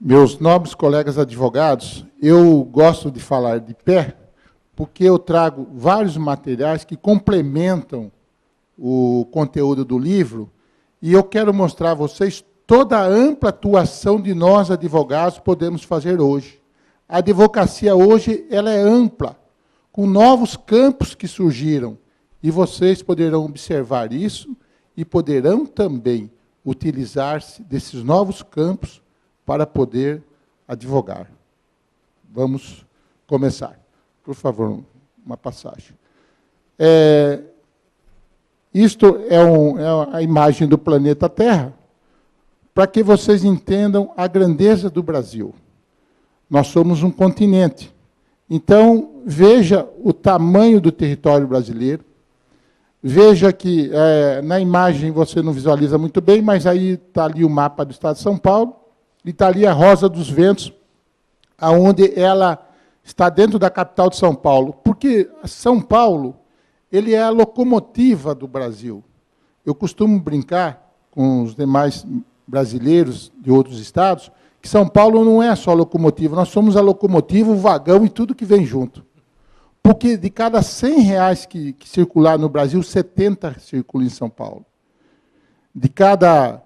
Meus nobres colegas advogados, eu gosto de falar de pé, porque eu trago vários materiais que complementam o conteúdo do livro, e eu quero mostrar a vocês toda a ampla atuação de nós, advogados, podemos fazer hoje. A advocacia hoje ela é ampla, com novos campos que surgiram, e vocês poderão observar isso e poderão também utilizar-se desses novos campos para poder advogar. Vamos começar. Por favor, uma passagem. Isto é a imagem do planeta Terra, para que vocês entendam a grandeza do Brasil. Nós somos um continente. Então, veja o tamanho do território brasileiro. Veja que, na imagem você não visualiza muito bem, mas aí está ali o mapa do estado de São Paulo, e está ali a Rosa dos Ventos, onde ela está dentro da capital de São Paulo. Porque São Paulo, ele é a locomotiva do Brasil. Eu costumo brincar com os demais brasileiros de outros estados, que São Paulo não é só a locomotiva, nós somos a locomotiva, o vagão e tudo que vem junto. Porque de cada R$100 que circular no Brasil, 70 circulam em São Paulo. De cada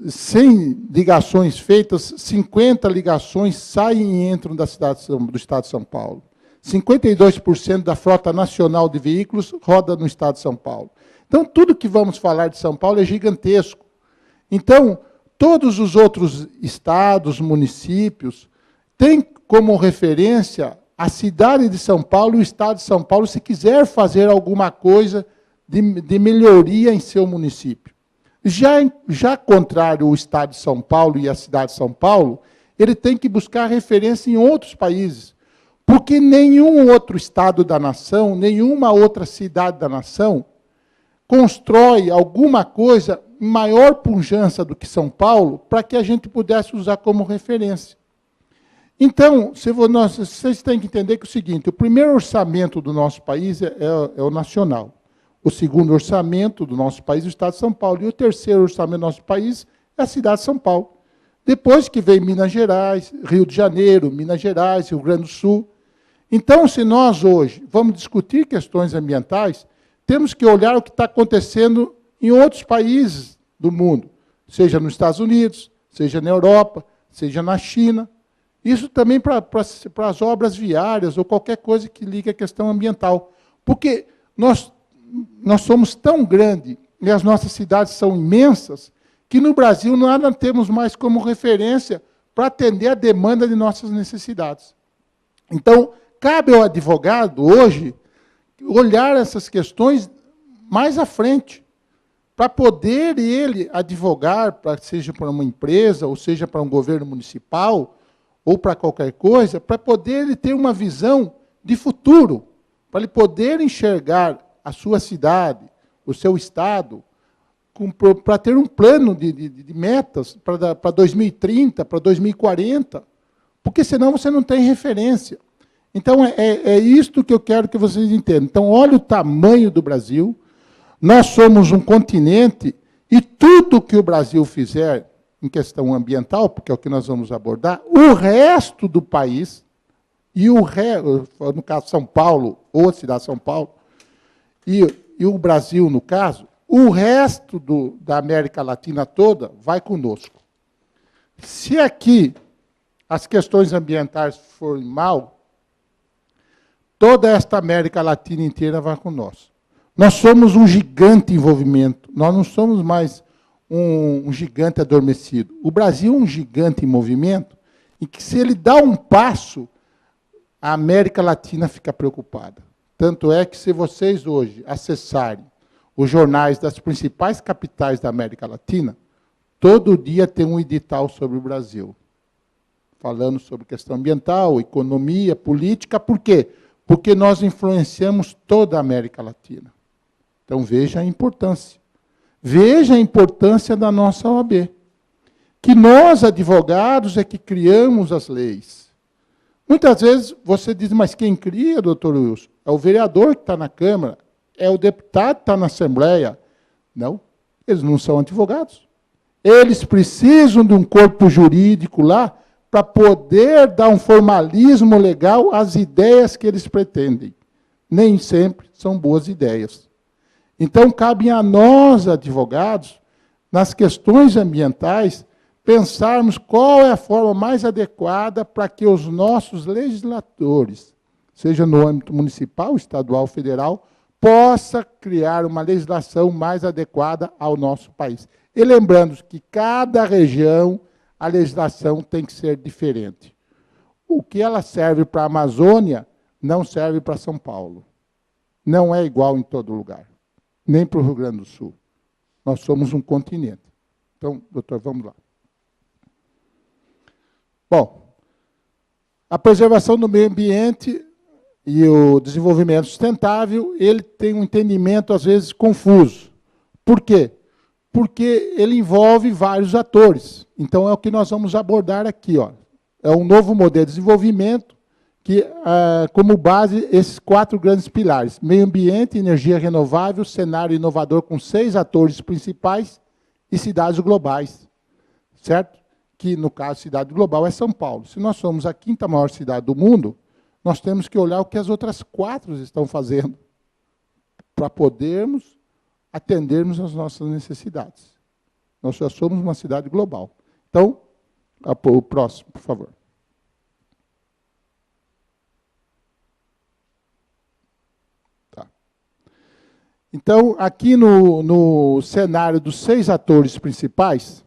100 ligações feitas, 50 ligações saem e entram do estado de São Paulo. 52% da frota nacional de veículos roda no estado de São Paulo. Então, tudo que vamos falar de São Paulo é gigantesco. Então, todos os outros estados, municípios, têm como referência a cidade de São Paulo e o estado de São Paulo, se quiser fazer alguma coisa de melhoria em seu município. Já contrário o estado de São Paulo e a cidade de São Paulo, ele tem que buscar referência em outros países, porque nenhum outro estado da nação, nenhuma outra cidade da nação, constrói alguma coisa em maior pujança do que São Paulo, para que a gente pudesse usar como referência. Então, vocês têm que entender que é o seguinte, o primeiro orçamento do nosso país é o nacional. O segundo orçamento do nosso país é o estado de São Paulo. E o terceiro orçamento do nosso país é a cidade de São Paulo. Depois que vem Minas Gerais, Rio de Janeiro, Minas Gerais, Rio Grande do Sul. Então, se nós hoje vamos discutir questões ambientais, temos que olhar o que está acontecendo em outros países do mundo, seja nos Estados Unidos, seja na Europa, seja na China. Isso também para as obras viárias ou qualquer coisa que ligue à questão ambiental. Porque nós somos tão grandes e as nossas cidades são imensas que no Brasil nada temos mais como referência para atender a demanda de nossas necessidades. Então, cabe ao advogado, hoje, olhar essas questões mais à frente, para poder ele advogar, seja para uma empresa, ou seja para um governo municipal, ou para qualquer coisa, para poder ele ter uma visão de futuro, para ele poder enxergar a sua cidade, o seu estado, para ter um plano de metas para 2030, para 2040, porque senão você não tem referência. Então, é isto que eu quero que vocês entendam. Então, olha o tamanho do Brasil, nós somos um continente, e tudo que o Brasil fizer em questão ambiental, porque é o que nós vamos abordar, o resto do país, no caso São Paulo, ou a cidade de São Paulo, e o Brasil, no caso, o resto da América Latina toda vai conosco. Se aqui as questões ambientais forem mal, toda esta América Latina inteira vai com nós. Nós somos um gigante envolvimento, nós não somos mais um gigante adormecido. O Brasil é um gigante em movimento, e que se ele dá um passo, a América Latina fica preocupada. Tanto é que, se vocês hoje acessarem os jornais das principais capitais da América Latina, todo dia tem um edital sobre o Brasil, falando sobre questão ambiental, economia, política. Por quê? Porque nós influenciamos toda a América Latina. Então, veja a importância. Veja a importância da nossa OAB. Que nós, advogados, é que criamos as leis. Muitas vezes você diz, mas quem cria, doutor Wilson? É o vereador que está na Câmara, é o deputado que está na Assembleia. Não, eles não são advogados. Eles precisam de um corpo jurídico lá para poder dar um formalismo legal às ideias que eles pretendem. Nem sempre são boas ideias. Então, cabe a nós, advogados, nas questões ambientais, pensarmos qual é a forma mais adequada para que os nossos legisladores, seja no âmbito municipal, estadual, federal, possa criar uma legislação mais adequada ao nosso país. E lembrando que cada região, a legislação tem que ser diferente. O que ela serve para a Amazônia não serve para São Paulo. Não é igual em todo lugar, nem para o Rio Grande do Sul. Nós somos um continente. Então, doutor, vamos lá. Bom, a preservação do meio ambiente e o desenvolvimento sustentável, ele tem um entendimento, às vezes, confuso. Por quê? Porque ele envolve vários atores. Então, é o que nós vamos abordar aqui. Ó. É um novo modelo de desenvolvimento que, como base, esses 4 grandes pilares. Meio ambiente, energia renovável, cenário inovador com 6 atores principais e cidades globais. Certo? Que, no caso, cidade global é São Paulo. Se nós somos a 5ª maior cidade do mundo, nós temos que olhar o que as outras 4 estão fazendo para podermos atendermos às nossas necessidades. Nós já somos uma cidade global. Então, o próximo, por favor. Tá. Então, aqui no cenário dos 6 atores principais,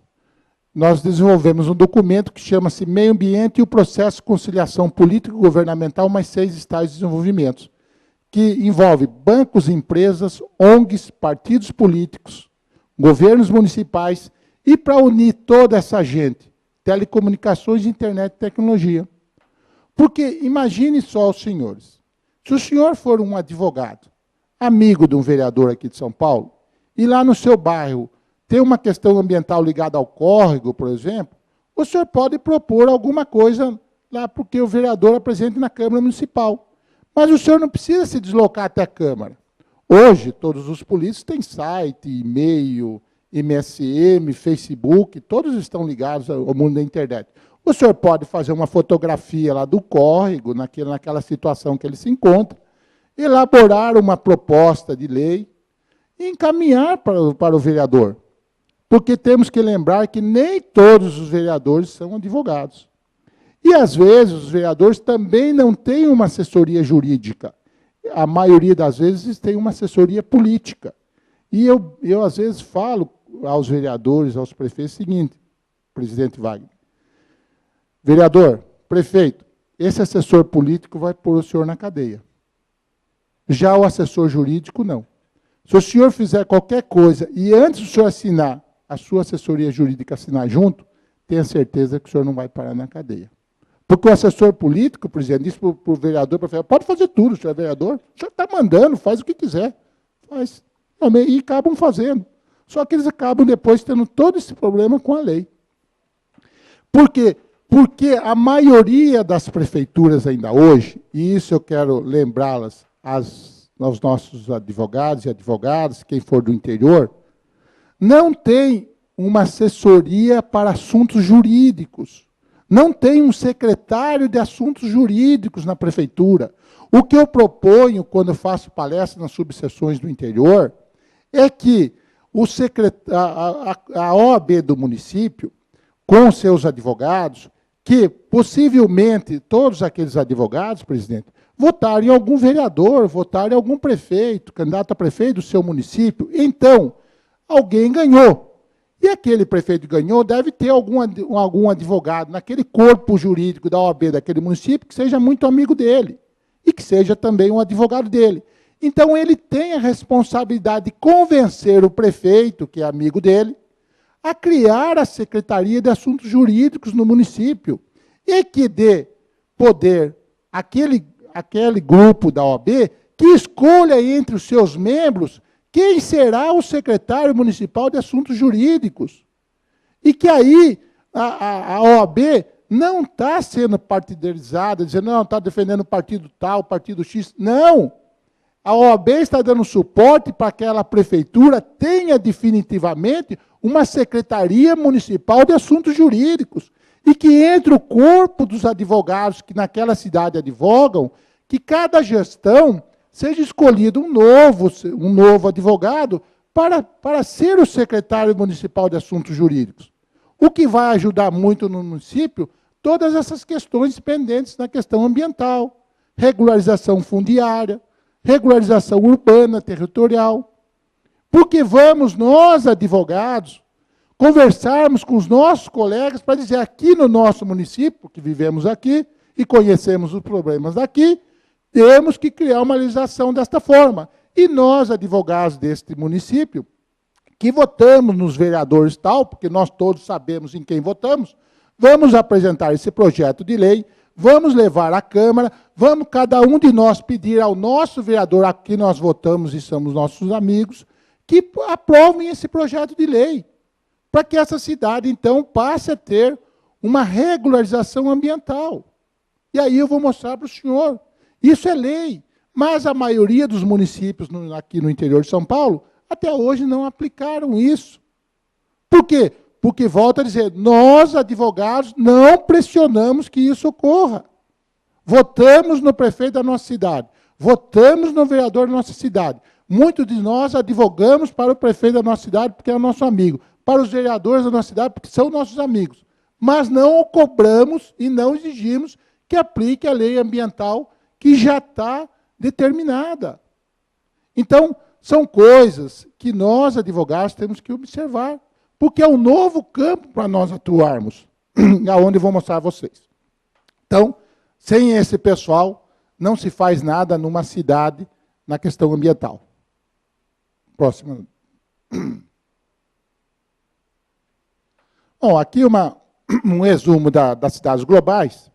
nós desenvolvemos um documento que chama-se Meio Ambiente e o Processo de Conciliação Político-Governamental, mais 6 estágios de desenvolvimento, que envolve bancos, empresas, ONGs, partidos políticos, governos municipais, e para unir toda essa gente, telecomunicações, internet e tecnologia. Porque imagine só os senhores, se o senhor for um advogado, amigo de um vereador aqui de São Paulo, e lá no seu bairro tem uma questão ambiental ligada ao córrego, por exemplo, o senhor pode propor alguma coisa lá porque o vereador apresente na Câmara Municipal. Mas o senhor não precisa se deslocar até a Câmara. Hoje, todos os políticos têm site, e-mail, MSM, Facebook, todos estão ligados ao mundo da internet. O senhor pode fazer uma fotografia lá do córrego, naquela situação que ele se encontra, elaborar uma proposta de lei e encaminhar para o vereador. Porque temos que lembrar que nem todos os vereadores são advogados. E, às vezes, os vereadores também não têm uma assessoria jurídica. A maioria das vezes tem uma assessoria política. E eu às vezes, falo aos vereadores, aos prefeitos, o seguinte, presidente Wagner, vereador, prefeito, esse assessor político vai pôr o senhor na cadeia. Já o assessor jurídico, não. Se o senhor fizer qualquer coisa e antes do senhor assinar, a sua assessoria jurídica assinar junto, tenha certeza que o senhor não vai parar na cadeia. Porque o assessor político, presidente, disse para o vereador, pode fazer tudo, o senhor é vereador, o senhor está mandando, faz o que quiser. Faz. E acabam fazendo. Só que eles acabam depois tendo todo esse problema com a lei. Por quê? Porque a maioria das prefeituras ainda hoje, e isso eu quero lembrá-las aos nossos advogados e advogadas, quem for do interior, não tem uma assessoria para assuntos jurídicos. Não tem um secretário de assuntos jurídicos na prefeitura. O que eu proponho, quando eu faço palestra nas subseções do interior, é que a OAB do município, com seus advogados, que possivelmente todos aqueles advogados, presidente, votarem em algum vereador, votarem em algum prefeito, candidato a prefeito do seu município. Então, alguém ganhou. E aquele prefeito que ganhou deve ter algum advogado naquele corpo jurídico da OAB daquele município que seja muito amigo dele e que seja também um advogado dele. Então, ele tem a responsabilidade de convencer o prefeito, que é amigo dele, a criar a Secretaria de Assuntos Jurídicos no município e que dê poder àquele grupo da OAB que escolha entre os seus membros quem será o secretário municipal de assuntos jurídicos. E que aí a OAB não está sendo partidarizada, dizendo, não, está defendendo o partido tal, o partido X. Não! A OAB está dando suporte para que aquela prefeitura tenha definitivamente uma secretaria municipal de assuntos jurídicos. E que entre o corpo dos advogados que naquela cidade advogam, que cada gestão seja escolhido um novo advogado para ser o secretário municipal de assuntos jurídicos. O que vai ajudar muito no município, todas essas questões pendentes na questão ambiental, regularização fundiária, regularização urbana, territorial. Porque vamos, nós, advogados, conversarmos com os nossos colegas para dizer, aqui no nosso município, que vivemos aqui e conhecemos os problemas daqui, temos que criar uma legislação desta forma. E nós, advogados deste município, que votamos nos vereadores tal, porque nós todos sabemos em quem votamos, vamos apresentar esse projeto de lei, vamos levar à Câmara, vamos cada um de nós pedir ao nosso vereador, a quem nós votamos e somos nossos amigos, que aprovem esse projeto de lei, para que essa cidade, então, passe a ter uma regularização ambiental. E aí eu vou mostrar para o senhor. Isso é lei, mas a maioria dos municípios aqui no interior de São Paulo, até hoje não aplicaram isso. Por quê? Porque, volto a dizer, nós, advogados, não pressionamos que isso ocorra. Votamos no prefeito da nossa cidade, votamos no vereador da nossa cidade. Muitos de nós advogamos para o prefeito da nossa cidade porque é nosso amigo, para os vereadores da nossa cidade porque são nossos amigos. Mas não cobramos e não exigimos que aplique a lei ambiental que já está determinada. Então, são coisas que nós, advogados, temos que observar, porque é um novo campo para nós atuarmos, aonde eu vou mostrar a vocês. Então, sem esse pessoal, não se faz nada numa cidade na questão ambiental. Próximo. Bom, aqui um resumo das cidades globais,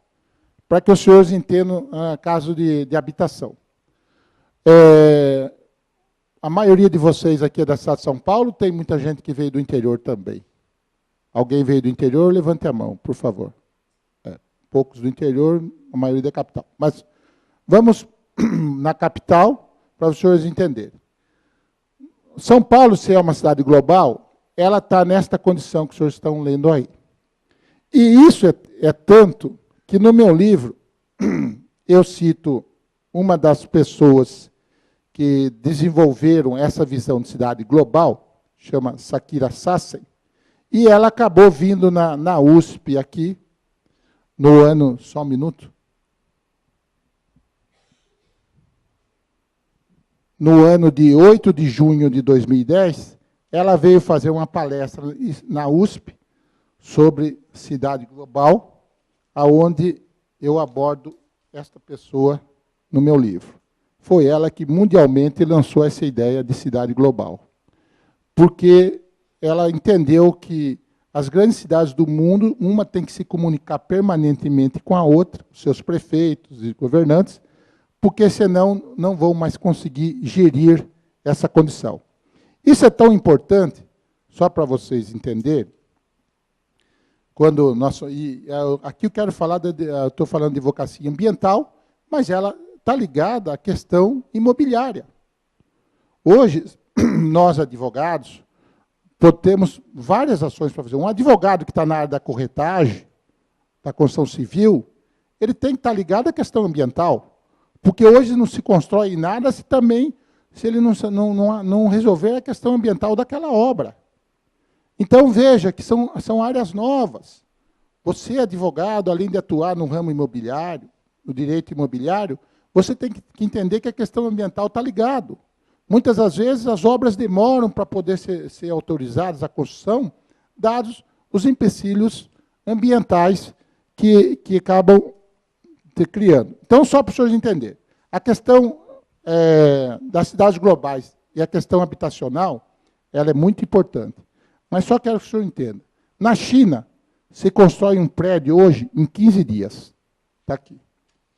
para que os senhores entendam caso de habitação. A maioria de vocês aqui é da cidade de São Paulo, tem muita gente que veio do interior também. Alguém veio do interior? Levante a mão, por favor. Poucos do interior, a maioria da capital. Mas vamos na capital, para os senhores entenderem. São Paulo, se é uma cidade global, ela está nesta condição que os senhores estão lendo aí. E isso é tanto que no meu livro eu cito uma das pessoas que desenvolveram essa visão de cidade global, chama Sakira Sassen, e ela acabou vindo na USP aqui, no ano, só um minuto, no ano de 8 de junho de 2010, ela veio fazer uma palestra na USP sobre cidade global, aonde eu abordo esta pessoa no meu livro. Foi ela que mundialmente lançou essa ideia de cidade global. Porque ela entendeu que as grandes cidades do mundo, uma tem que se comunicar permanentemente com a outra, seus prefeitos e governantes, porque senão não vão mais conseguir gerir essa condição. Isso é tão importante, só para vocês entenderem, aqui eu quero falar, eu estou falando de advocacia ambiental, mas ela está ligada à questão imobiliária. Hoje, nós, advogados, temos várias ações para fazer. Um advogado que está na área da corretagem, da construção civil, ele tem que estar ligado à questão ambiental, porque hoje não se constrói nada se ele não resolver a questão ambiental daquela obra. Então, veja que são áreas novas. Você, advogado, além de atuar no ramo imobiliário, no direito imobiliário, você tem que entender que a questão ambiental está ligado. Muitas das vezes as obras demoram para poder ser autorizadas a construção, dados os empecilhos ambientais que acabam criando. Então, só para os senhores entenderem, a questão das cidades globais e a questão habitacional, ela é muito importante. Mas só quero que o senhor entenda. Na China, se constrói um prédio hoje em 15 dias. Está aqui.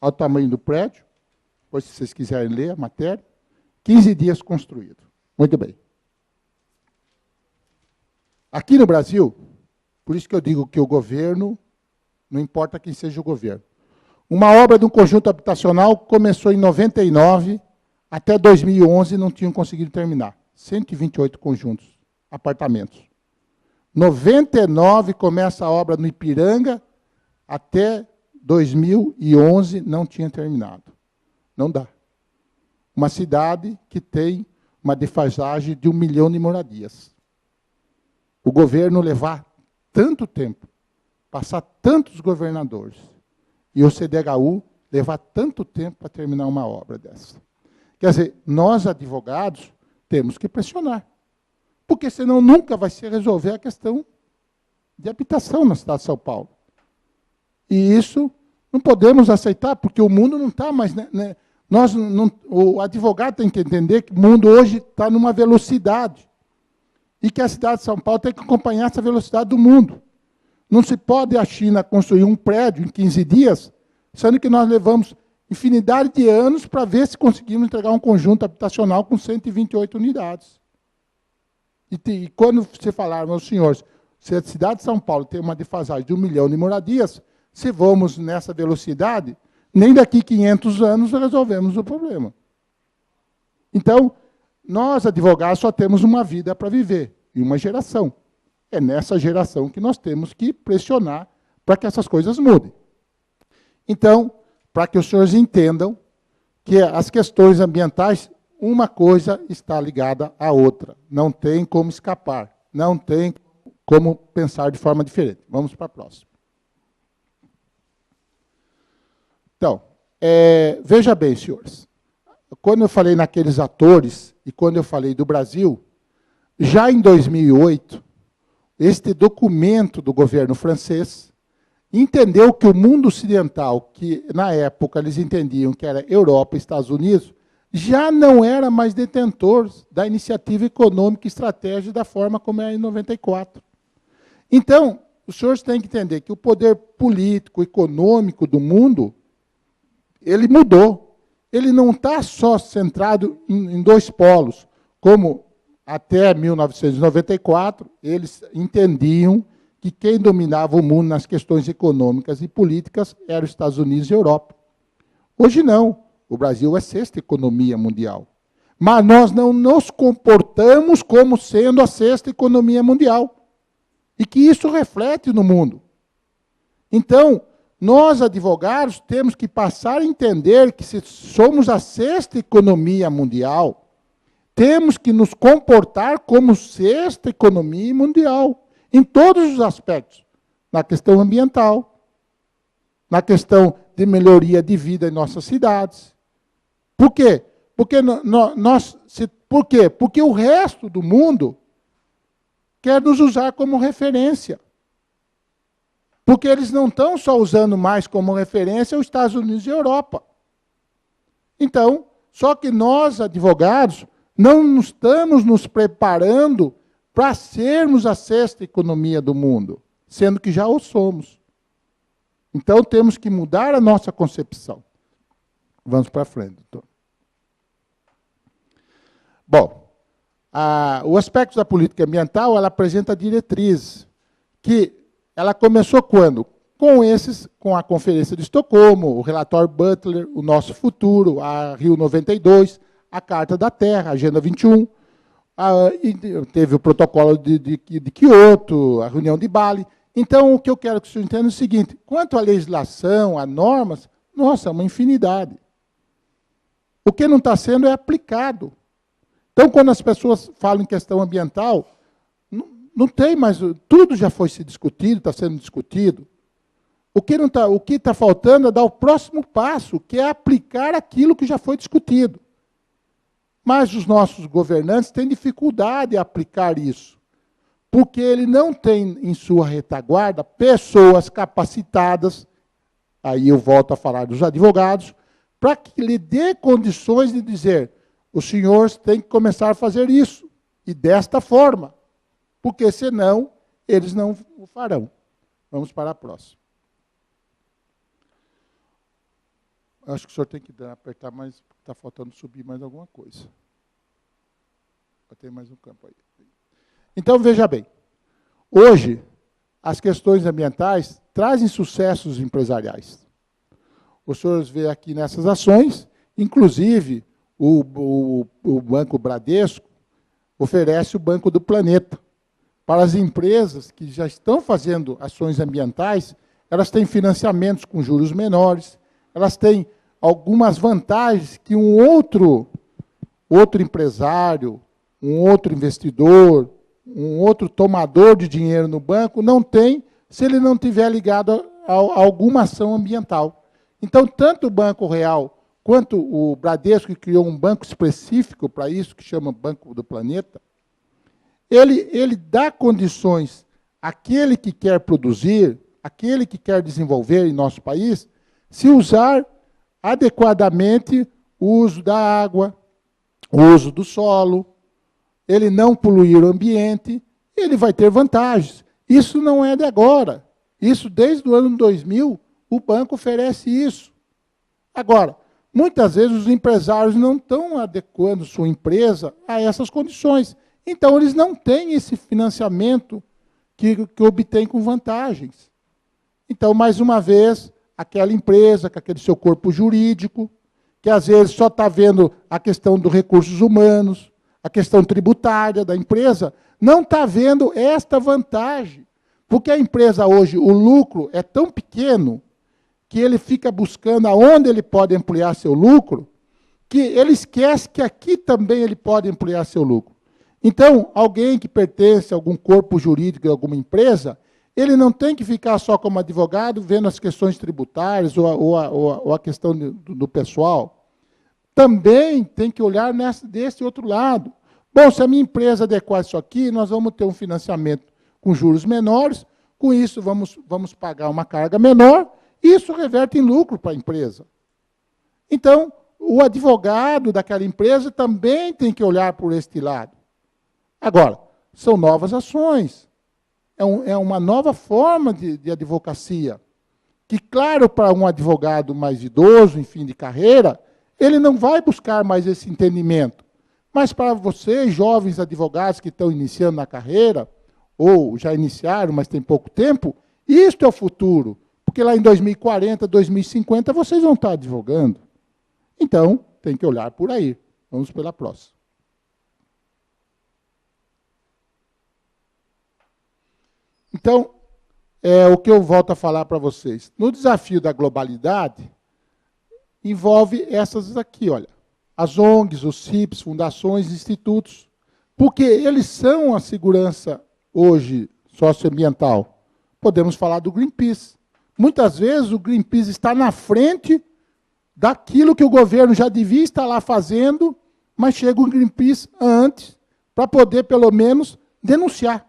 Olha o tamanho do prédio. Depois, se vocês quiserem ler a matéria. 15 dias construído. Muito bem. Aqui no Brasil, por isso que eu digo que o governo, não importa quem seja o governo. Uma obra de um conjunto habitacional começou em 99, até 2011 não tinham conseguido terminar. 128 conjuntos, apartamentos. 99 começa a obra no Ipiranga, até 2011 não tinha terminado. Não dá. Uma cidade que tem uma defasagem de 1 milhão de moradias. O governo levar tanto tempo, passar tantos governadores, e o CDHU levar tanto tempo para terminar uma obra dessa. Quer dizer, nós, advogados, temos que pressionar. Porque senão nunca vai se resolver a questão de habitação na cidade de São Paulo. E isso não podemos aceitar, porque o mundo não está mais... Né, o advogado tem que entender que o mundo hoje está numa velocidade. E que a cidade de São Paulo tem que acompanhar essa velocidade do mundo. Não se pode a China construir um prédio em 15 dias, sendo que nós levamos infinidade de anos para ver se conseguimos entregar um conjunto habitacional com 128 unidades. E quando você falar, meus senhores, se a cidade de São Paulo tem uma defasagem de 1 milhão de moradias, se vamos nessa velocidade, nem daqui 500 anos resolvemos o problema. Então, nós, advogados, só temos uma vida para viver, e uma geração. É nessa geração que nós temos que pressionar para que essas coisas mudem. Então, para que os senhores entendam que as questões ambientais, uma coisa está ligada à outra. Não tem como escapar. Não tem como pensar de forma diferente. Vamos para a próxima. Então, veja bem, senhores. Quando eu falei naqueles atores e quando eu falei do Brasil, já em 2008, este documento do governo francês entendeu que o mundo ocidental, que na época eles entendiam que era Europa e Estados Unidos, já não era mais detentor da iniciativa econômica e estratégica da forma como era em 94. Então, os senhores têm que entender que o poder político, econômico do mundo, ele mudou. Ele não está só centrado em dois polos, como até 1994, eles entendiam que quem dominava o mundo nas questões econômicas e políticas eram os Estados Unidos e a Europa. Hoje não. O Brasil é a 6ª economia mundial. Mas nós não nos comportamos como sendo a 6ª economia mundial. E que isso reflete no mundo. Então, nós, advogados, temos que passar a entender que se somos a 6ª economia mundial, temos que nos comportar como 6ª economia mundial, em todos os aspectos. Na questão ambiental, na questão de melhoria de vida em nossas cidades. Por quê? Por quê? Porque o resto do mundo quer nos usar como referência. Porque eles não estão só usando mais como referência os Estados Unidos e a Europa. Então, só que nós, advogados, não estamos nos preparando para sermos a 6ª economia do mundo, sendo que já o somos. Então, temos que mudar a nossa concepção. Vamos para frente, doutor. Bom, o aspecto da política ambiental, ela apresenta diretrizes, que ela começou quando? Com a Conferência de Estocolmo, o relatório Butler, o Nosso Futuro, a Rio 92, a Carta da Terra, a Agenda 21, e teve o protocolo de Kyoto, a reunião de Bali. Então, o que eu quero que o senhor entenda é o seguinte, quanto à legislação, a normas, nossa, é uma infinidade. O que não está sendo é aplicado. Então, quando as pessoas falam em questão ambiental, não tem mais, tudo já foi se discutido, está sendo discutido. O que está faltando é dar o próximo passo, que é aplicar aquilo que já foi discutido. Mas os nossos governantes têm dificuldade em aplicar isso, porque ele não tem em sua retaguarda pessoas capacitadas, aí eu volto a falar dos advogados, para que lhe dê condições de dizer, os senhores têm que começar a fazer isso, e desta forma, porque senão eles não o farão. Vamos para a próxima. Acho que o senhor tem que apertar mais, porque está faltando subir mais alguma coisa. Tem mais um campo aí. Então, veja bem. Hoje, as questões ambientais trazem sucessos empresariais. Os senhores veem aqui nessas ações, inclusive, o Banco Bradesco oferece o Banco do Planeta. Para as empresas que já estão fazendo ações ambientais, elas têm financiamentos com juros menores, elas têm algumas vantagens que um outro empresário, um outro investidor, um outro tomador de dinheiro no banco não tem se ele não tiver ligado a alguma ação ambiental. Então, tanto o Banco Real quanto o Bradesco, que criou um banco específico para isso, que chama Banco do Planeta, ele dá condições àquele que quer produzir, àquele que quer desenvolver em nosso país, se usar adequadamente o uso da água, o uso do solo, ele não poluir o ambiente, ele vai ter vantagens. Isso não é de agora. Isso, desde o ano 2000, o banco oferece isso. Agora, muitas vezes os empresários não estão adequando sua empresa a essas condições. Então, eles não têm esse financiamento que obtém com vantagens. Então, mais uma vez, aquela empresa com aquele seu corpo jurídico, que às vezes só está vendo a questão dos recursos humanos, a questão tributária da empresa, não está vendo esta vantagem. Porque a empresa hoje, o lucro é tão pequeno, que ele fica buscando aonde ele pode ampliar seu lucro, que ele esquece que aqui também ele pode ampliar seu lucro. Então, alguém que pertence a algum corpo jurídico de alguma empresa, ele não tem que ficar só como advogado, vendo as questões tributárias ou a questão do pessoal. Também tem que olhar desse outro lado. Bom, se a minha empresa adequar isso aqui, nós vamos ter um financiamento com juros menores, com isso vamos pagar uma carga menor, e isso reverte em lucro para a empresa. Então, o advogado daquela empresa também tem que olhar por este lado. Agora, são novas ações. É uma nova forma de advocacia. Que, claro, para um advogado mais idoso, em fim de carreira, ele não vai buscar mais esse entendimento. Mas para vocês, jovens advogados que estão iniciando na carreira, ou já iniciaram, mas tem pouco tempo, isto é o futuro. Porque lá em 2040, 2050, vocês vão estar advogando. Então, tem que olhar por aí. Vamos pela próxima. Então, o que eu volto a falar para vocês. No desafio da globalidade, envolve essas aqui, olha. As ONGs, os CIPs, fundações, institutos. Porque eles são a segurança hoje socioambiental. Podemos falar do Greenpeace. Muitas vezes o Greenpeace está na frente daquilo que o governo já devia estar lá fazendo, mas chega o Greenpeace antes para poder, pelo menos, denunciar.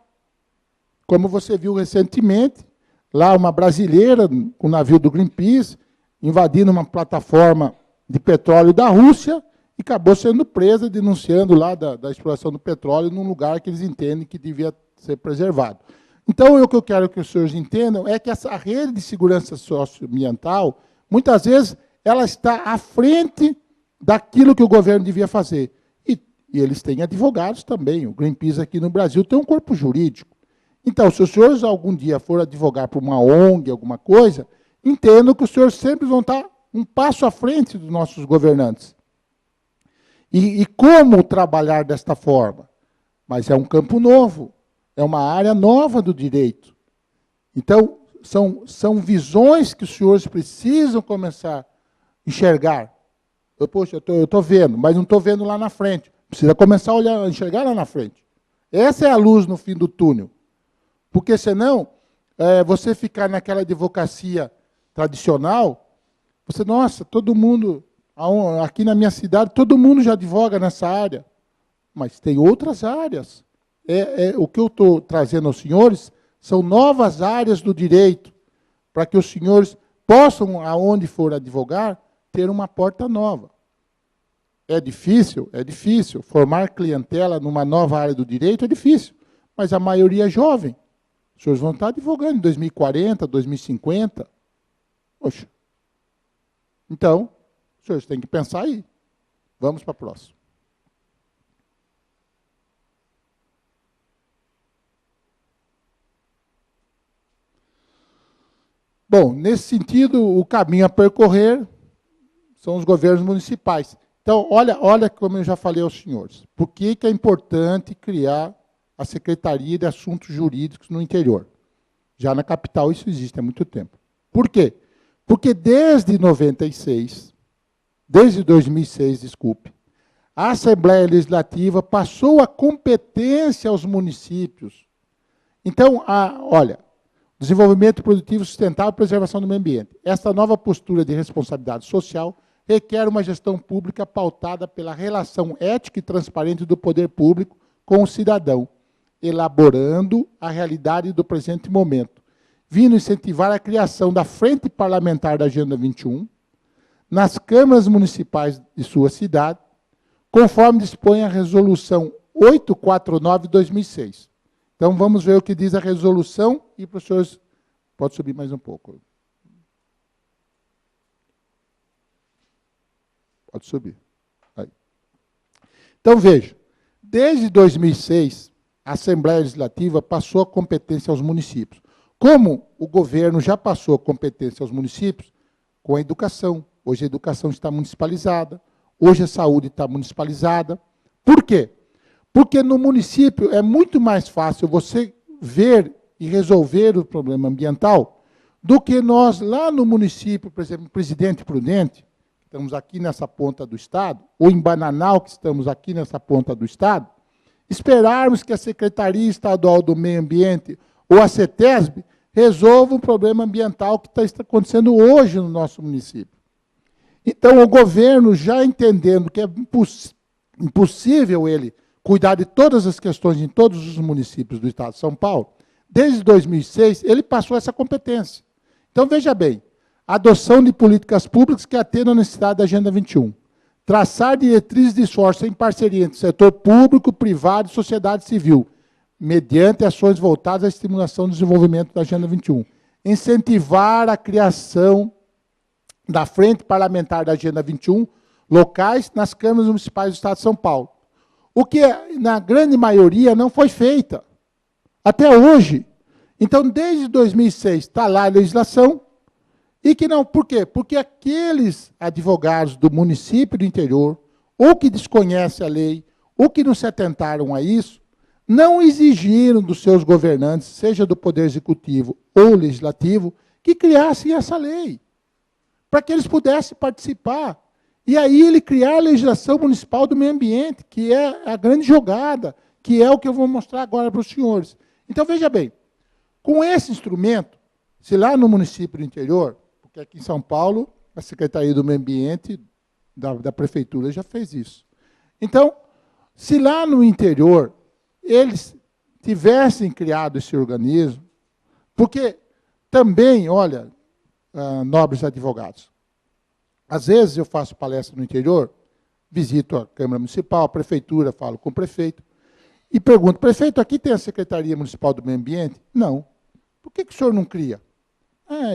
Como você viu recentemente, lá uma brasileira, com o navio do Greenpeace, invadindo uma plataforma de petróleo da Rússia e acabou sendo presa, denunciando lá da exploração do petróleo num lugar que eles entendem que devia ser preservado. Então, o que eu quero que os senhores entendam é que essa rede de segurança socioambiental, muitas vezes, ela está à frente daquilo que o governo devia fazer. E eles têm advogados também. O Greenpeace aqui no Brasil tem um corpo jurídico. Então, se os senhores algum dia forem advogar para uma ONG, alguma coisa, entendam que os senhores sempre vão estar um passo à frente dos nossos governantes. E como trabalhar desta forma? Mas é um campo novo, é uma área nova do direito. Então, são visões que os senhores precisam começar a enxergar. Poxa, eu estou vendo, mas não estou vendo lá na frente. Precisa começar a enxergar lá na frente. Essa é a luz no fim do túnel. Porque, senão, você ficar naquela advocacia tradicional, nossa, todo mundo, aqui na minha cidade, todo mundo já advoga nessa área. Mas tem outras áreas. O que eu estou trazendo aos senhores são novas áreas do direito, para que os senhores possam, aonde for advogar, ter uma porta nova. É difícil? É difícil. Formar clientela numa nova área do direito é difícil, mas a maioria é jovem. Os senhores vão estar advogando em 2040, 2050. Poxa. Então, os senhores têm que pensar aí. Vamos para a próxima. Bom, nesse sentido, o caminho a percorrer são os governos municipais. Então, olha como eu já falei aos senhores. Por que é importante criar a Secretaria de Assuntos Jurídicos no interior? Já na capital isso existe há muito tempo. Por quê? Porque desde 2006, desculpe, a Assembleia Legislativa passou a competência aos municípios. Então, olha, desenvolvimento produtivo sustentável e preservação do meio ambiente. Esta nova postura de responsabilidade social requer uma gestão pública pautada pela relação ética e transparente do poder público com o cidadão, elaborando a realidade do presente momento, vindo incentivar a criação da Frente Parlamentar da Agenda 21, nas câmaras municipais de sua cidade, conforme dispõe a Resolução 849 de 2006. Então, vamos ver o que diz a resolução, e, professores, pode subir mais um pouco. Pode subir. Aí. Então, veja, desde 2006, a Assembleia Legislativa passou a competência aos municípios. Como o governo já passou a competência aos municípios, com a educação. Hoje a educação está municipalizada, hoje a saúde está municipalizada. Por quê? Porque no município é muito mais fácil você ver e resolver o problema ambiental do que nós, lá no município, por exemplo, Presidente Prudente, que estamos aqui nessa ponta do Estado, ou em Bananal, que estamos aqui nessa ponta do Estado, esperarmos que a Secretaria Estadual do Meio Ambiente ou a CETESB resolva o problema ambiental que está acontecendo hoje no nosso município. Então, o governo, já entendendo que é impossível ele cuidar de todas as questões em todos os municípios do Estado de São Paulo, desde 2006, ele passou essa competência. Então, veja bem, adoção de políticas públicas que atendam a necessidade da Agenda 21. Traçar diretrizes de esforço em parceria entre setor público, privado e sociedade civil, mediante ações voltadas à estimulação do desenvolvimento da Agenda 21. Incentivar a criação da Frente Parlamentar da Agenda 21, locais nas câmaras municipais do Estado de São Paulo. O que, na grande maioria, não foi feita. Até hoje. Então, desde 2006, está lá a legislação, e que não, por quê? Porque aqueles advogados do município do interior, ou que desconhecem a lei, ou que não se atentaram a isso, não exigiram dos seus governantes, seja do Poder Executivo ou Legislativo, que criassem essa lei, para que eles pudessem participar. E aí ele criar a legislação municipal do meio ambiente, que é a grande jogada, que é o que eu vou mostrar agora para os senhores. Então, veja bem, com esse instrumento, se lá no município do interior, porque aqui em São Paulo, a Secretaria do Meio Ambiente da Prefeitura já fez isso. Então, se lá no interior eles tivessem criado esse organismo, porque também, olha, nobres advogados, às vezes eu faço palestra no interior, visito a Câmara Municipal, a Prefeitura, falo com o prefeito, e pergunto, prefeito, aqui tem a Secretaria Municipal do Meio Ambiente? Não. Por que o senhor não cria?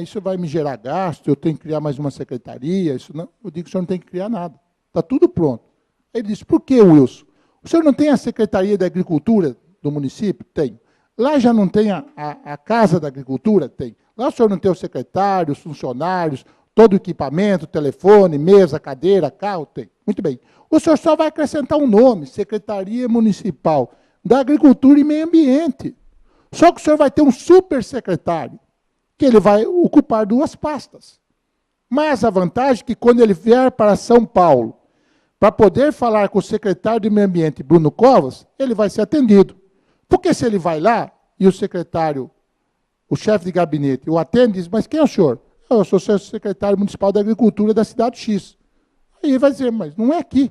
Isso vai me gerar gasto, eu tenho que criar mais uma secretaria, isso não. Eu digo que o senhor não tem que criar nada. Está tudo pronto. Aí ele disse, por que, Wilson? O senhor não tem a Secretaria da Agricultura do município? Tem. Lá já não tem a Casa da Agricultura? Tem. Lá o senhor não tem os secretários, funcionários, todo o equipamento, telefone, mesa, cadeira, carro? Tem. Muito bem. O senhor só vai acrescentar um nome, Secretaria Municipal da Agricultura e Meio Ambiente. Só que o senhor vai ter um supersecretário, que ele vai ocupar 2 pastas. Mas a vantagem é que quando ele vier para São Paulo, para poder falar com o secretário de Meio Ambiente, Bruno Covas, ele vai ser atendido. Porque se ele vai lá e o secretário, o chefe de gabinete, o atende e diz, mas quem é o senhor? Eu sou o secretário municipal da Agricultura da cidade X. Aí ele vai dizer, mas não é aqui.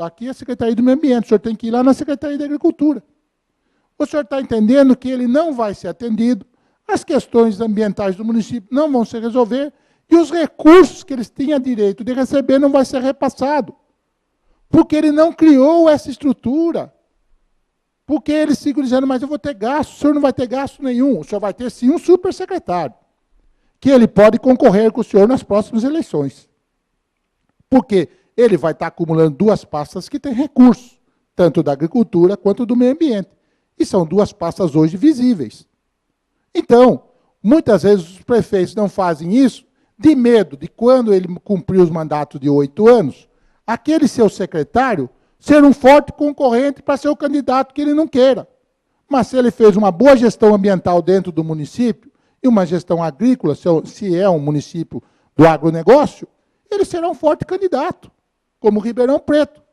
Aqui é a Secretaria do Meio Ambiente, o senhor tem que ir lá na Secretaria da Agricultura. O senhor está entendendo que ele não vai ser atendido, as questões ambientais do município não vão se resolver e os recursos que eles tinham direito de receber não vai ser repassado. Porque ele não criou essa estrutura. Porque eles ficam dizendo, mas eu vou ter gasto, o senhor não vai ter gasto nenhum, o senhor vai ter sim um supersecretário, que ele pode concorrer com o senhor nas próximas eleições. Porque ele vai estar acumulando 2 pastas que têm recursos, tanto da agricultura quanto do meio ambiente. E são 2 pastas hoje visíveis. Então, muitas vezes os prefeitos não fazem isso de medo de, quando ele cumprir os mandatos de 8 anos, aquele seu secretário ser um forte concorrente para ser o candidato que ele não queira. Mas se ele fez uma boa gestão ambiental dentro do município, e uma gestão agrícola, se é um município do agronegócio, ele será um forte candidato, como Ribeirão Preto,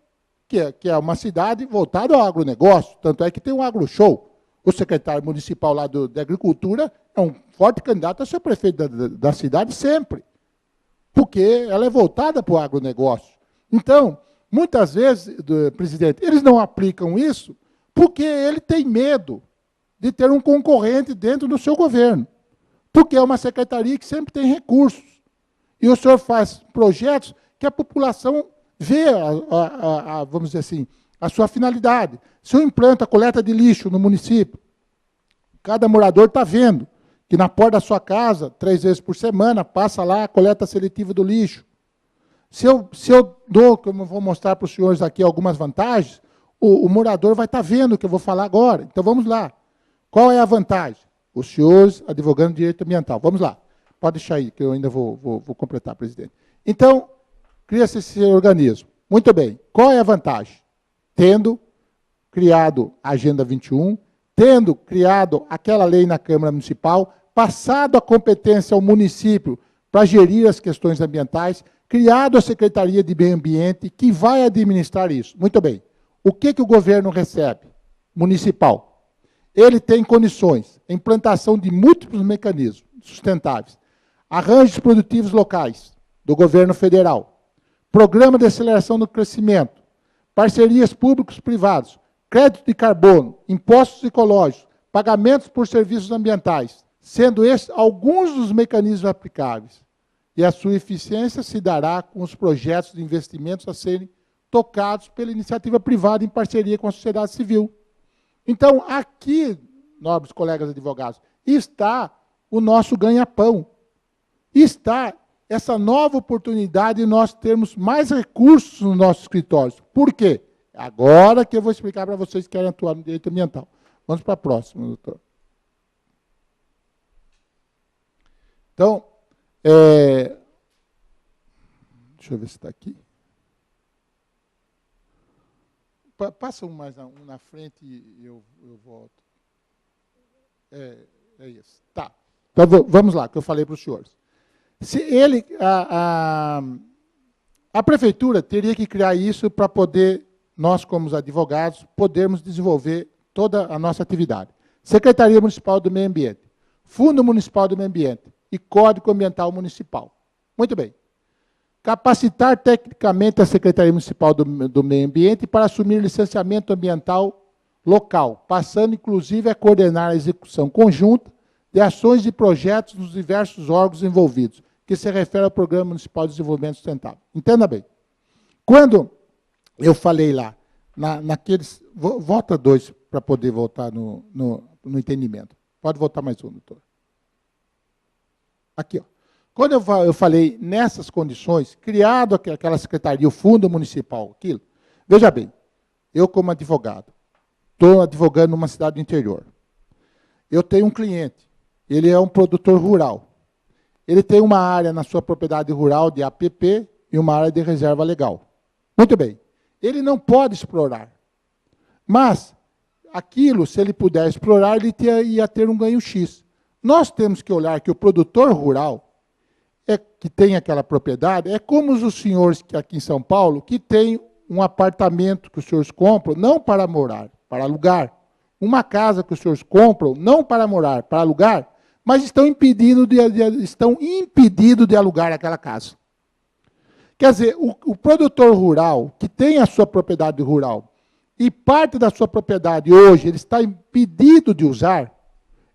que é uma cidade voltada ao agronegócio, tanto é que tem um agro-show. O secretário municipal lá de Agricultura é um forte candidato a ser prefeito da cidade sempre, porque ela é voltada para o agronegócio. Então, muitas vezes, presidente, eles não aplicam isso porque ele tem medo de ter um concorrente dentro do seu governo, porque é uma secretaria que sempre tem recursos. E o senhor faz projetos que a população vê, vamos dizer assim, a sua finalidade. Se eu implanto a coleta de lixo no município, cada morador está vendo que na porta da sua casa, 3 vezes por semana, passa lá a coleta seletiva do lixo. Se eu dou, como eu vou mostrar para os senhores aqui algumas vantagens, o morador vai estar vendo o que eu vou falar agora. Então, vamos lá. Qual é a vantagem? Os senhores advogando direito ambiental. Vamos lá. Pode deixar aí, que eu ainda vou completar, presidente. Então, cria-se esse organismo. Muito bem. Qual é a vantagem? Tendo criado a Agenda 21, tendo criado aquela lei na Câmara Municipal, passado a competência ao município para gerir as questões ambientais, criado a Secretaria de Meio Ambiente, que vai administrar isso. Muito bem. O que o governo recebe? Municipal. Ele tem condições, implantação de múltiplos mecanismos sustentáveis, arranjos produtivos locais do governo federal, programa de aceleração do crescimento, parcerias públicos-privados, crédito de carbono, impostos ecológicos, pagamentos por serviços ambientais, sendo esses alguns dos mecanismos aplicáveis. E a sua eficiência se dará com os projetos de investimentos a serem tocados pela iniciativa privada em parceria com a sociedade civil. Então, aqui, nobres colegas advogados, está o nosso ganha-pão. Está essa nova oportunidade de nós termos mais recursos nos nossos escritórios. Por quê? Agora que eu vou explicar para vocês que querem atuar no direito ambiental. Vamos para a próxima, doutor. Então, deixa eu ver se está aqui. Passa mais um na frente e eu volto. É isso. Tá. Então, vamos lá, que eu falei para os senhores. Se ele, a prefeitura teria que criar isso para poder, nós como os advogados, podermos desenvolver toda a nossa atividade. Secretaria Municipal do Meio Ambiente, Fundo Municipal do Meio Ambiente e Código Ambiental Municipal. Muito bem. Capacitar tecnicamente a Secretaria Municipal do Meio Ambiente para assumir licenciamento ambiental local, passando, inclusive, a coordenar a execução conjunta de ações e projetos dos diversos órgãos envolvidos, que se refere ao Programa Municipal de Desenvolvimento Sustentável. Entenda bem. Quando eu falei lá, naqueles... Volta 2 para poder voltar no entendimento. Pode voltar mais um, doutor. Aqui, ó. Quando eu falei nessas condições, criado aquela secretaria, o Fundo Municipal, aquilo, veja bem, eu como advogado, estou advogando numa cidade do interior. Eu tenho um cliente, ele é um produtor rural. Ele tem uma área na sua propriedade rural de APP e uma área de reserva legal. Muito bem. Ele não pode explorar. Mas, aquilo, se ele puder explorar, ele ia ter um ganho X. Nós temos que olhar que o produtor rural, que tem aquela propriedade, é como os senhores que aqui em São Paulo, que tem um apartamento que os senhores compram, não para morar, para alugar. Uma casa que os senhores compram, não para morar, para alugar, mas estão impedidos de alugar aquela casa. Quer dizer, o produtor rural, que tem a sua propriedade rural, e parte da sua propriedade hoje ele está impedido de usar,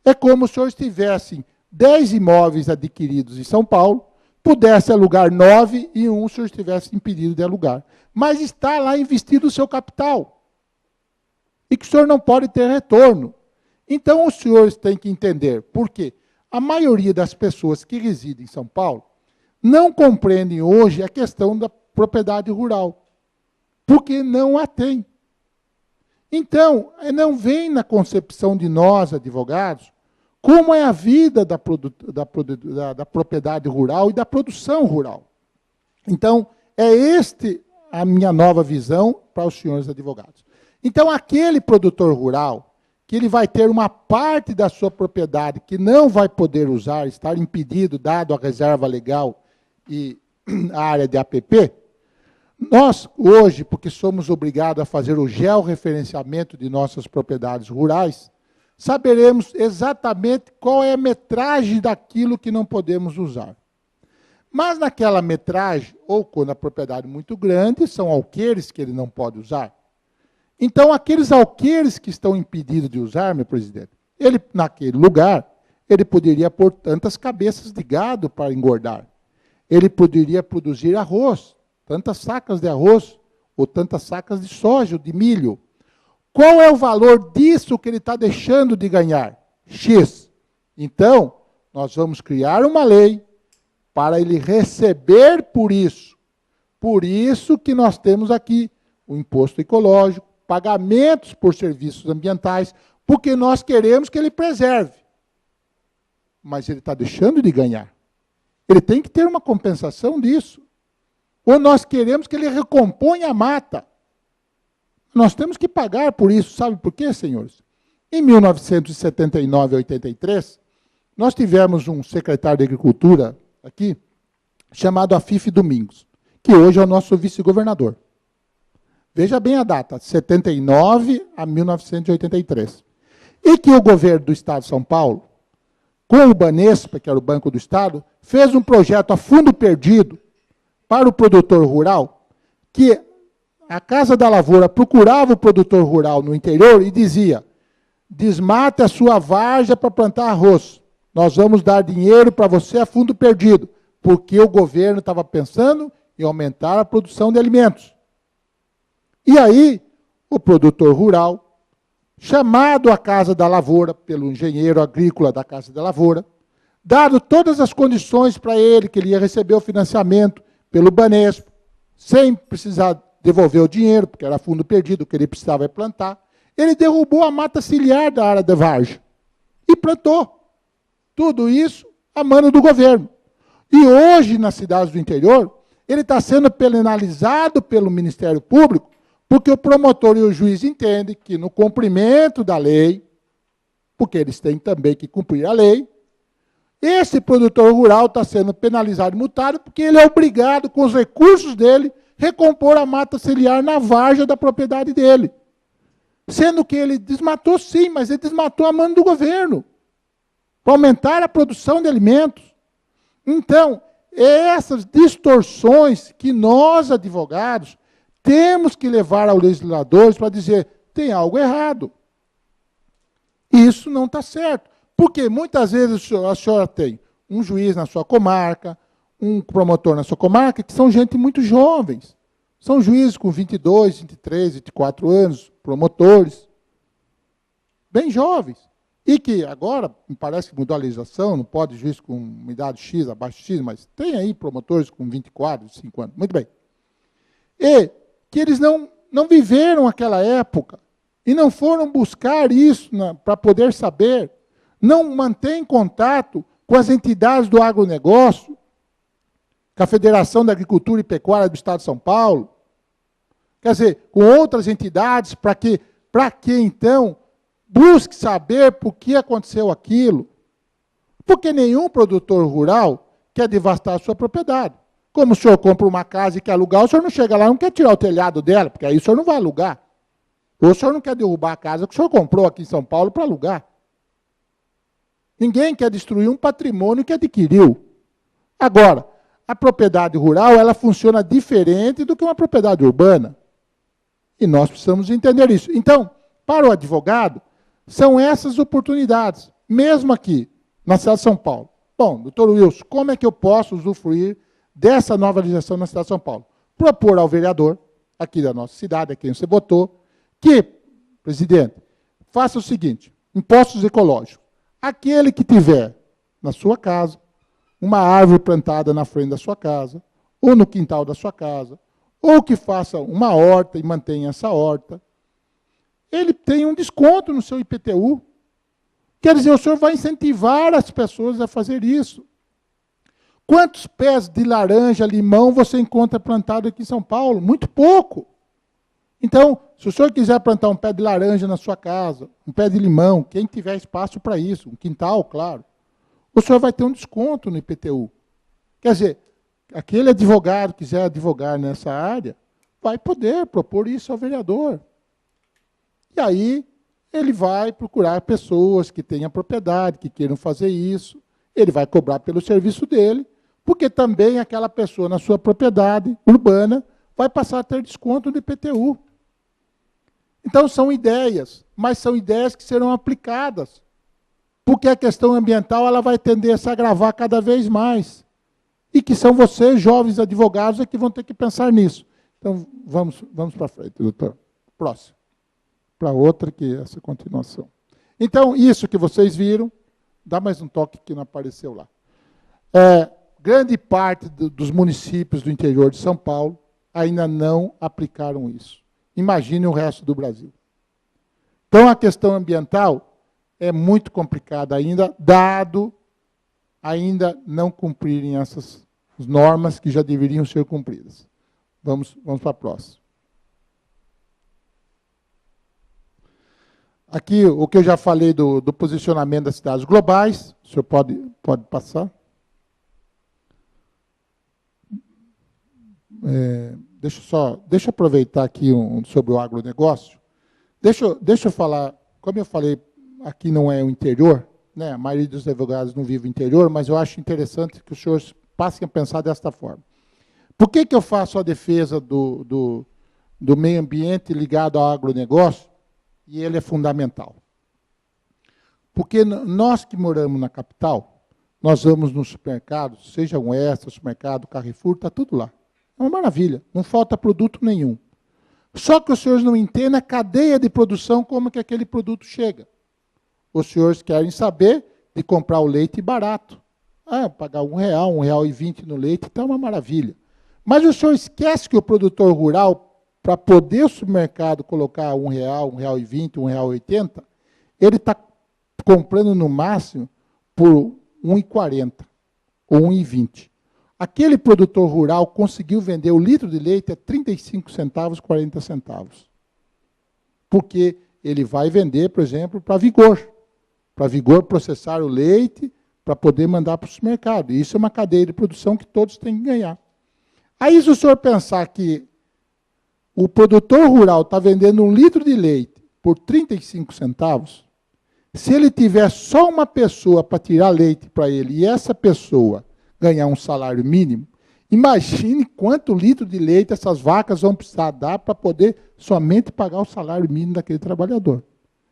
é como se os senhores tivessem 10 imóveis adquiridos em São Paulo, pudesse alugar 9 e um o senhor estivesse impedido de alugar. Mas está lá investido o seu capital. E que o senhor não pode ter retorno. Então, os senhores têm que entender por quê. A maioria das pessoas que residem em São Paulo não compreendem hoje a questão da propriedade rural, porque não a tem. Então, não vem na concepção de nós, advogados, como é a vida da propriedade rural e da produção rural. Então, é a minha nova visão para os senhores advogados. Então, aquele produtor rural que ele vai ter uma parte da sua propriedade que não vai poder usar, estar impedido, dado a reserva legal e a área de APP, nós, hoje, porque somos obrigados a fazer o georreferenciamento de nossas propriedades rurais, saberemos exatamente qual é a metragem daquilo que não podemos usar. Mas naquela metragem, ou quando a propriedade é muito grande, são alqueires que ele não pode usar. Então, aqueles alqueires que estão impedidos de usar, meu presidente, ele, naquele lugar, ele poderia pôr tantas cabeças de gado para engordar. Ele poderia produzir arroz, tantas sacas de arroz, ou tantas sacas de soja, ou de milho. Qual é o valor disso que ele está deixando de ganhar? X. Então, nós vamos criar uma lei para ele receber por isso. Por isso que nós temos aqui o imposto ecológico, pagamentos por serviços ambientais, porque nós queremos que ele preserve. Mas ele está deixando de ganhar. Ele tem que ter uma compensação disso. Ou nós queremos que ele recomponha a mata. Nós temos que pagar por isso. Sabe por quê, senhores? Em 1979 a 83, nós tivemos um secretário de Agricultura aqui, chamado Afife Domingos, que hoje é o nosso vice-governador. Veja bem a data, 79 a 1983. E que o governo do Estado de São Paulo, com o Banespa, que era o Banco do Estado, fez um projeto a fundo perdido para o produtor rural, que a Casa da Lavoura procurava o produtor rural no interior e dizia: desmate a sua várzea para plantar arroz. Nós vamos dar dinheiro para você a fundo perdido, porque o governo estava pensando em aumentar a produção de alimentos. E aí, o produtor rural, chamado à Casa da Lavoura, pelo engenheiro agrícola da Casa da Lavoura, dado todas as condições para ele, que ele ia receber o financiamento pelo Banespa, sem precisar devolver o dinheiro, porque era fundo perdido, o que ele precisava é plantar, ele derrubou a mata ciliar da área de várzea e plantou. Tudo isso a mano do governo. E hoje, nas cidades do interior, ele está sendo penalizado pelo Ministério Público, porque o promotor e o juiz entendem que, no cumprimento da lei, porque eles têm também que cumprir a lei, esse produtor rural está sendo penalizado e multado, porque ele é obrigado, com os recursos dele, recompor a mata ciliar na várzea da propriedade dele. Sendo que ele desmatou sim, mas ele desmatou a mão do governo, para aumentar a produção de alimentos. Então, essas distorções que nós, advogados, temos que levar aos legisladores para dizer: tem algo errado. Isso não está certo. Porque muitas vezes a senhora tem um juiz na sua comarca, um promotor na sua comarca, que são gente muito jovens. São juízes com 22, 23, 24 anos, promotores, bem jovens. E que agora, me parece que mudou a legislação, não pode juiz com uma idade X, abaixo de X, mas tem aí promotores com 24, 25 anos. Muito bem. E que eles não viveram aquela época e não foram buscar isso para poder saber, não mantêm contato com as entidades do agronegócio, com a Federação da Agricultura e Pecuária do Estado de São Paulo, quer dizer, com outras entidades, para que então, busque saber por que aconteceu aquilo. Porque nenhum produtor rural quer devastar a sua propriedade. Como o senhor compra uma casa e quer alugar, o senhor não chega lá e não quer tirar o telhado dela, porque aí o senhor não vai alugar. Ou o senhor não quer derrubar a casa que o senhor comprou aqui em São Paulo para alugar. Ninguém quer destruir um patrimônio que adquiriu. Agora, a propriedade rural, ela funciona diferente do que uma propriedade urbana. E nós precisamos entender isso. Então, para o advogado, são essas oportunidades. Mesmo aqui, na cidade de São Paulo. Bom, doutor Wilson, como é que eu posso usufruir dessa nova legislação na cidade de São Paulo? Propor ao vereador, aqui da nossa cidade, a quem você votou, que, presidente, faça o seguinte: impostos ecológicos. Aquele que tiver na sua casa uma árvore plantada na frente da sua casa, ou no quintal da sua casa, ou que faça uma horta e mantenha essa horta, ele tem um desconto no seu IPTU. Quer dizer, o senhor vai incentivar as pessoas a fazer isso. Quantos pés de laranja, limão você encontra plantado aqui em São Paulo? Muito pouco. Então, se o senhor quiser plantar um pé de laranja na sua casa, um pé de limão, quem tiver espaço para isso, um quintal, claro, o senhor vai ter um desconto no IPTU. Quer dizer, aquele advogado que quiser advogar nessa área, vai poder propor isso ao vereador. E aí, ele vai procurar pessoas que tenham propriedade, que queiram fazer isso, ele vai cobrar pelo serviço dele, porque também aquela pessoa na sua propriedade urbana vai passar a ter desconto no IPTU. Então, são ideias, mas são ideias que serão aplicadas, porque a questão ambiental ela vai tender a se agravar cada vez mais. E que são vocês, jovens advogados, que vão ter que pensar nisso. Então, vamos para frente, doutor. Próximo. Para outra, que é essa continuação. Então, isso que vocês viram, dá mais um toque que não apareceu lá. Grande parte dos municípios do interior de São Paulo ainda não aplicaram isso. Imagine o resto do Brasil. Então, a questão ambiental é muito complicada ainda, dado ainda não cumprirem essas normas que já deveriam ser cumpridas. Vamos para a próxima. Aqui, o que eu já falei do posicionamento das cidades globais, o senhor pode passar? Deixa eu aproveitar aqui sobre o agronegócio. Deixa eu falar, como eu falei, aqui não é o interior, né? A maioria dos advogados não vive no interior, mas eu acho interessante que os senhores passem a pensar desta forma. Por que eu faço a defesa do meio ambiente ligado ao agronegócio? E ele é fundamental. Porque nós que moramos na capital, nós vamos no supermercado, seja um Extra, supermercado, Carrefour, está tudo lá. É uma maravilha, não falta produto nenhum. Só que os senhores não entendem a cadeia de produção, como que aquele produto chega. Os senhores querem saber de comprar o leite barato. Pagar R$1, R$1,20 no leite, então é uma maravilha. Mas o senhor esquece que o produtor rural, para poder o supermercado colocar R$1, R$1,20, R$1,80, ele está comprando no máximo por R$1,40 ou R$1,20. Aquele produtor rural conseguiu vender o litro de leite a 35 centavos, 40 centavos. Porque ele vai vender, por exemplo, para Vigor. Para Vigor processar o leite para poder mandar para o supermercado. Isso é uma cadeia de produção que todos têm que ganhar. Aí, se o senhor pensar que o produtor rural está vendendo um litro de leite por 35 centavos, se ele tiver só uma pessoa para tirar leite para ele e essa pessoa ganhar um salário mínimo, imagine quanto litro de leite essas vacas vão precisar dar para poder somente pagar o salário mínimo daquele trabalhador,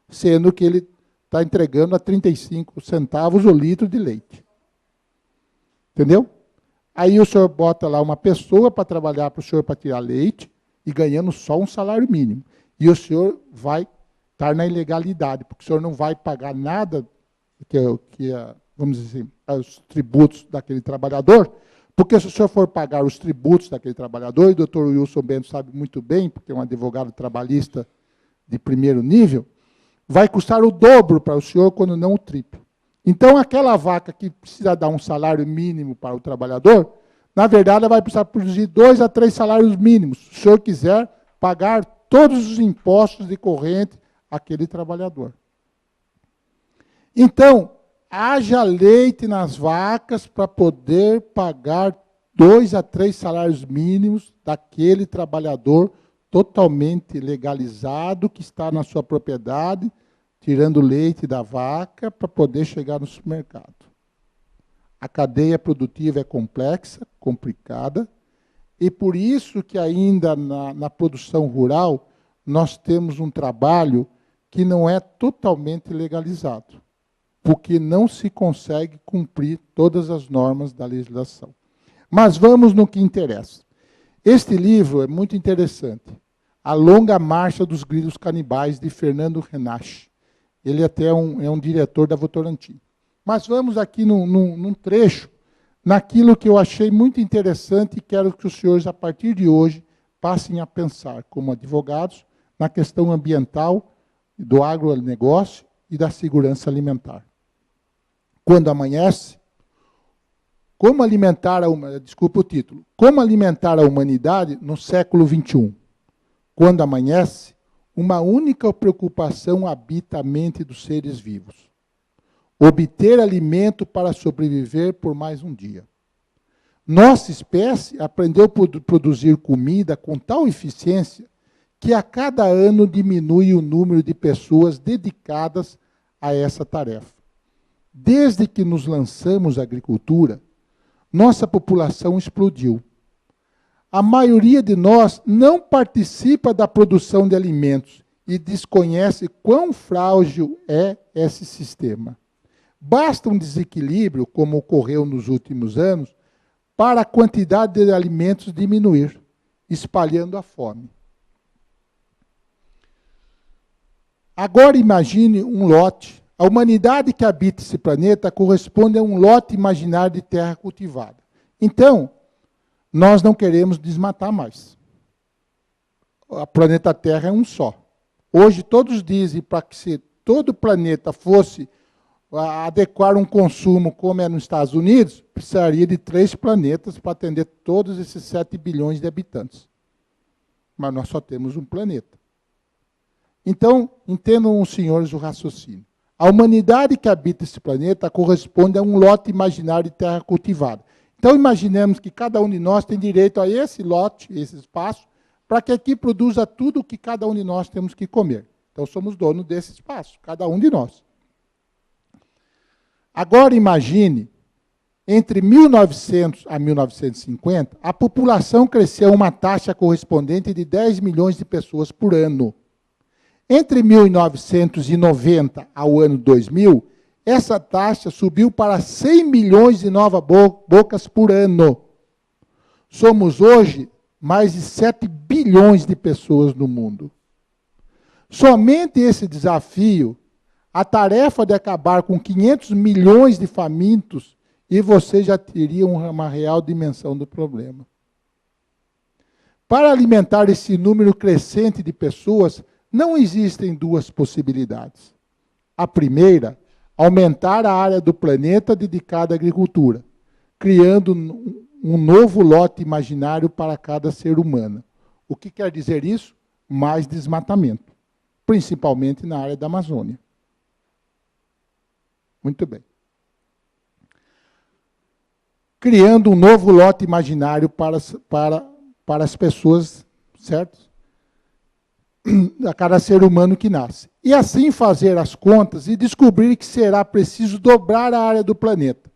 sendo que ele está entregando a 35 centavos o litro de leite. Entendeu? Aí o senhor bota lá uma pessoa para trabalhar para o senhor para tirar leite e ganhando só um salário mínimo. E o senhor vai estar na ilegalidade, porque o senhor não vai pagar nada vamos dizer assim, os tributos daquele trabalhador, porque se o senhor for pagar os tributos daquele trabalhador, e o doutor Wilson Bento sabe muito bem, porque é um advogado trabalhista de primeiro nível, vai custar o dobro para o senhor, quando não o triplo. Então, aquela vaca que precisa dar um salário mínimo para o trabalhador, na verdade, ela vai precisar produzir 2 a 3 salários mínimos, se o senhor quiser pagar todos os impostos decorrentes àquele trabalhador. Então, haja leite nas vacas para poder pagar 2 a 3 salários mínimos daquele trabalhador totalmente legalizado que está na sua propriedade, tirando leite da vaca para poder chegar no supermercado. A cadeia produtiva é complexa, complicada, e por isso que ainda na produção rural nós temos um trabalho que não é totalmente legalizado, porque não se consegue cumprir todas as normas da legislação. Mas vamos no que interessa. Este livro é muito interessante. A Longa Marcha dos Grilos Canibais, de Fernando Renache. Ele até é um diretor da Votorantim. Mas vamos aqui num trecho, naquilo que eu achei muito interessante e quero que os senhores, a partir de hoje, passem a pensar, como advogados, na questão ambiental, do agronegócio e da segurança alimentar. Quando amanhece, como alimentar a humanidade no século XXI? quando amanhece, uma única preocupação habita a mente dos seres vivos: obter alimento para sobreviver por mais um dia. Nossa espécie aprendeu a produzir comida com tal eficiência que a cada ano diminui o número de pessoas dedicadas a essa tarefa. Desde que nos lançamos à agricultura, nossa população explodiu. A maioria de nós não participa da produção de alimentos e desconhece quão frágil é esse sistema. Basta um desequilíbrio, como ocorreu nos últimos anos, para a quantidade de alimentos diminuir, espalhando a fome. Agora imagine um lote. A humanidade que habita esse planeta corresponde a um lote imaginário de terra cultivada. Então, nós não queremos desmatar mais. O planeta Terra é um só. Hoje todos dizem para que se todo o planeta fosse adequar um consumo como é nos Estados Unidos, precisaria de 3 planetas para atender todos esses 7 bilhões de habitantes. Mas nós só temos um planeta. Então, entendam os senhores o raciocínio. A humanidade que habita esse planeta corresponde a um lote imaginário de terra cultivada. Então, imaginemos que cada um de nós tem direito a esse lote, esse espaço, para que aqui produza tudo o que cada um de nós temos que comer. Então, somos donos desse espaço, cada um de nós. Agora, imagine, entre 1900 a 1950, a população cresceu a uma taxa correspondente de 10 milhões de pessoas por ano. Entre 1990 ao ano 2000, essa taxa subiu para 100 milhões de novas bocas por ano. Somos hoje mais de 7 bilhões de pessoas no mundo. Somente esse desafio, a tarefa de acabar com 500 milhões de famintos, e você já teria uma real dimensão do problema. Para alimentar esse número crescente de pessoas, não existem 2 possibilidades. A primeira, aumentar a área do planeta dedicada à agricultura, criando um novo lote imaginário para cada ser humano. O que quer dizer isso? Mais desmatamento, principalmente na área da Amazônia. Muito bem. Criando um novo lote imaginário para as pessoas, certo? A cada ser humano que nasce. E assim fazer as contas e descobrir que será preciso dobrar a área do planeta.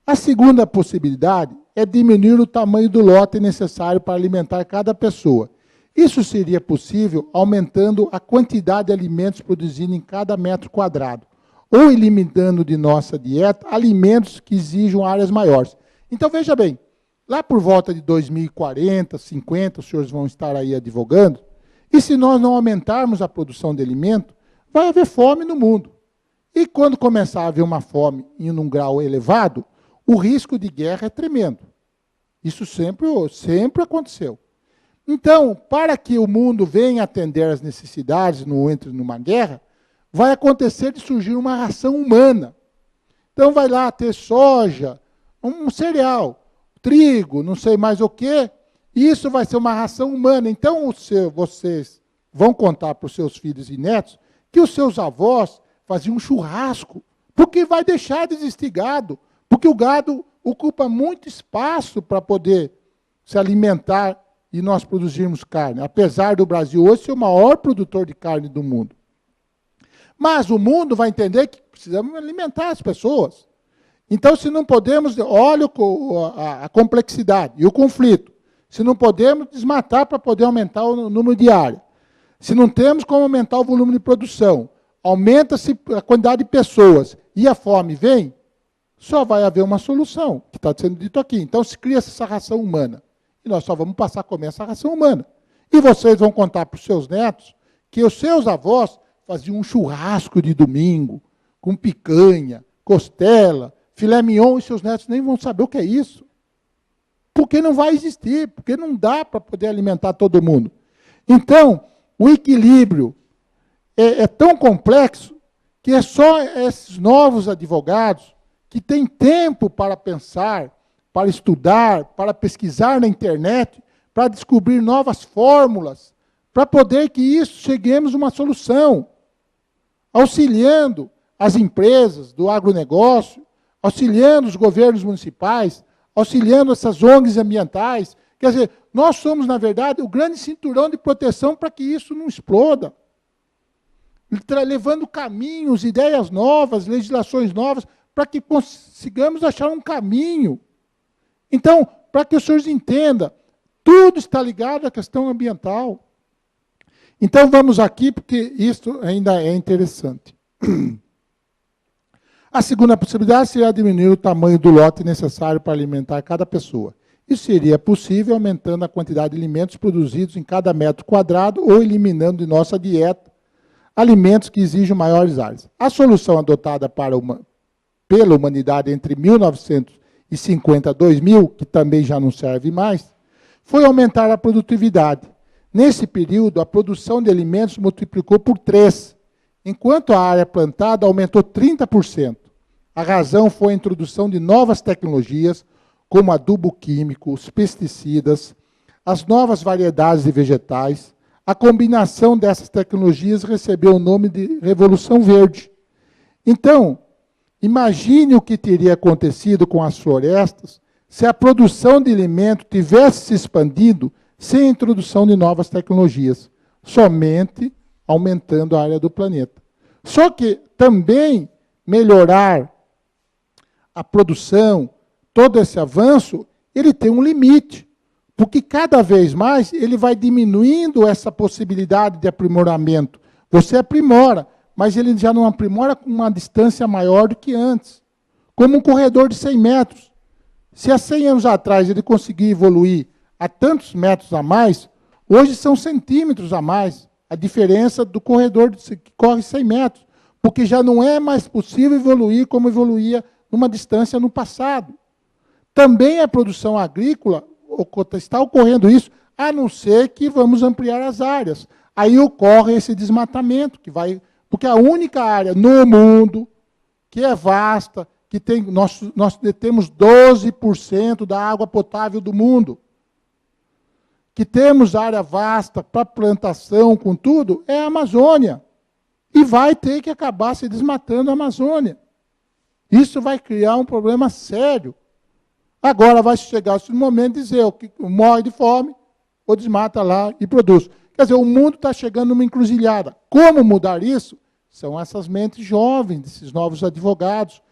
A segunda possibilidade é diminuir o tamanho do lote necessário para alimentar cada pessoa. Isso seria possível aumentando a quantidade de alimentos produzidos em cada metro quadrado, ou eliminando de nossa dieta alimentos que exijam áreas maiores. Então, veja bem, lá por volta de 2040, 50, os senhores vão estar aí advogando, e se nós não aumentarmos a produção de alimento, vai haver fome no mundo. E quando começar a haver uma fome em um grau elevado, o risco de guerra é tremendo. Isso sempre aconteceu. Então, para que o mundo venha atender às necessidades, não entre numa guerra, vai acontecer de surgir uma ração humana. Então, vai lá ter soja, um cereal, trigo, não sei mais o quê. Isso vai ser uma ração humana. Então, vocês vão contar para os seus filhos e netos que os seus avós faziam um churrasco, porque vai deixar de existir gado, porque o gado ocupa muito espaço para poder se alimentar e nós produzirmos carne, apesar do Brasil hoje ser o maior produtor de carne do mundo. Mas o mundo vai entender que precisamos alimentar as pessoas. Então, se não podemos, olha a complexidade e o conflito. Se não podemos desmatar para poder aumentar o número de área. Se não temos como aumentar o volume de produção, aumenta-se a quantidade de pessoas e a fome vem, só vai haver uma solução, que está sendo dito aqui. Então, se cria essa ração humana. E nós só vamos passar a comer essa ração humana. E vocês vão contar para os seus netos que os seus avós faziam um churrasco de domingo, com picanha, costela, filé mignon, e seus netos nem vão saber o que é isso. Porque não vai existir, porque não dá para poder alimentar todo mundo. Então, o equilíbrio é tão complexo que é só esses novos advogados que têm tempo para pensar, para estudar, para pesquisar na internet, para descobrir novas fórmulas, para poder que isso cheguemos a uma solução, auxiliando as empresas do agronegócio, auxiliando os governos municipais, auxiliando essas ONGs ambientais. Quer dizer, nós somos, na verdade, o grande cinturão de proteção para que isso não exploda. Levando caminhos, ideias novas, legislações novas, para que consigamos achar um caminho. Então, para que os senhores entendam, tudo está ligado à questão ambiental. Então, vamos aqui, porque isso ainda é interessante. A segunda possibilidade seria diminuir o tamanho do lote necessário para alimentar cada pessoa. Isso seria possível aumentando a quantidade de alimentos produzidos em cada metro quadrado ou eliminando de nossa dieta alimentos que exijam maiores áreas. A solução adotada pela humanidade entre 1950 e 2000, que também já não serve mais, foi aumentar a produtividade. Nesse período, a produção de alimentos multiplicou por 3, enquanto a área plantada aumentou 30%. A razão foi a introdução de novas tecnologias, como adubo químico, os pesticidas, as novas variedades de vegetais. A combinação dessas tecnologias recebeu o nome de Revolução Verde. Então, imagine o que teria acontecido com as florestas se a produção de alimento tivesse se expandido sem a introdução de novas tecnologias, somente aumentando a área do planeta. Só que também melhorar a produção, todo esse avanço, ele tem um limite, porque cada vez mais ele vai diminuindo essa possibilidade de aprimoramento. Você aprimora, mas ele já não aprimora com uma distância maior do que antes. Como um corredor de 100 metros. Se há 100 anos atrás ele conseguia evoluir a tantos metros a mais, hoje são centímetros a mais. A diferença do corredor que corre 100 metros. Porque já não é mais possível evoluir como evoluía numa distância no passado. Também a produção agrícola, está ocorrendo isso, a não ser que vamos ampliar as áreas. Aí ocorre esse desmatamento, porque a única área no mundo que é vasta, que tem, nós detemos 12% da água potável do mundo, que temos área vasta para plantação, com tudo, é a Amazônia. E vai ter que acabar se desmatando a Amazônia. Isso vai criar um problema sério. Agora vai chegar esse momento de dizer que morre de fome, ou desmata lá e produz. Quer dizer, o mundo está chegando numa encruzilhada. Como mudar isso? São essas mentes jovens, desses novos advogados,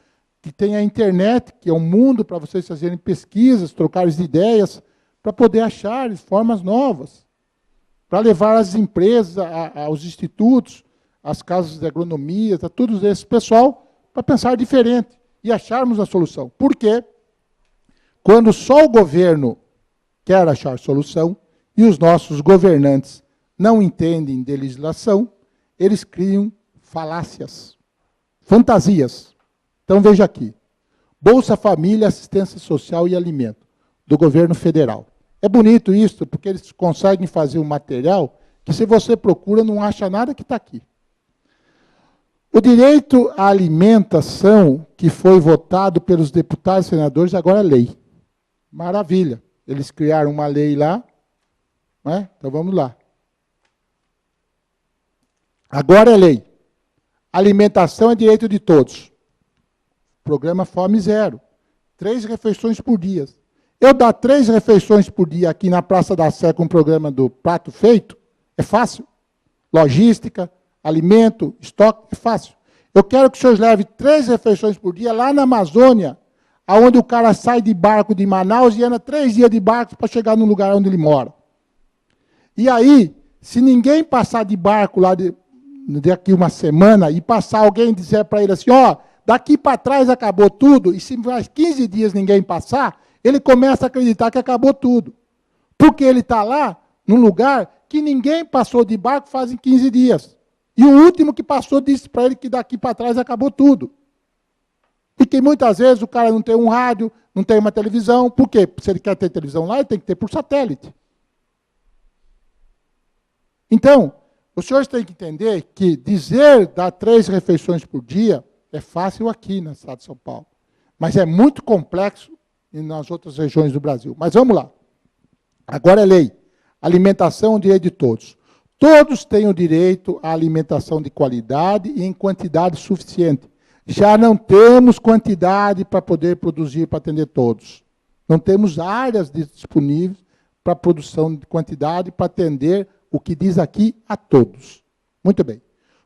que têm a internet, que é um mundo para vocês fazerem pesquisas, trocarem ideias, para poder achar formas novas, para levar as empresas, aos institutos, às casas de agronomia, a todo esse pessoal, para pensar diferente e acharmos a solução. Por quê? Quando só o governo quer achar solução e os nossos governantes não entendem de legislação, eles criam falácias, fantasias. Então, veja aqui. Bolsa Família, Assistência Social e Alimento, do governo federal. É bonito isso, porque eles conseguem fazer um material que, se você procura, não acha nada que está aqui. O direito à alimentação, que foi votado pelos deputados e senadores, agora é lei. Maravilha. Eles criaram uma lei lá. Né? Então, vamos lá. Agora é lei. Alimentação é direito de todos. Programa Fome Zero. 3 refeições por dia. Eu dar 3 refeições por dia aqui na Praça da Sé com o programa do Prato Feito, é fácil. Logística, alimento, estoque, é fácil. Eu quero que os senhores levem 3 refeições por dia lá na Amazônia, onde o cara sai de barco de Manaus e anda 3 dias de barco para chegar no lugar onde ele mora. E aí, se ninguém passar de barco lá daqui uma semana e passar alguém e dizer para ele assim, ó, daqui para trás acabou tudo, e se mais 15 dias ninguém passar, ele começa a acreditar que acabou tudo. Porque ele está lá, num lugar que ninguém passou de barco fazem 15 dias. E o último que passou disse para ele que daqui para trás acabou tudo. E que muitas vezes o cara não tem um rádio, não tem uma televisão. Por quê? Se ele quer ter televisão lá, ele tem que ter por satélite. Então, os senhores têm que entender que dizer dar 3 refeições por dia é fácil aqui no estado de São Paulo. Mas é muito complexo nas outras regiões do Brasil. Mas vamos lá. Agora é lei. Alimentação é um direito de todos. Todos têm o direito à alimentação de qualidade e em quantidade suficiente. Já não temos quantidade para poder produzir, para atender todos. Não temos áreas disponíveis para produção de quantidade, para atender o que diz aqui a todos. Muito bem.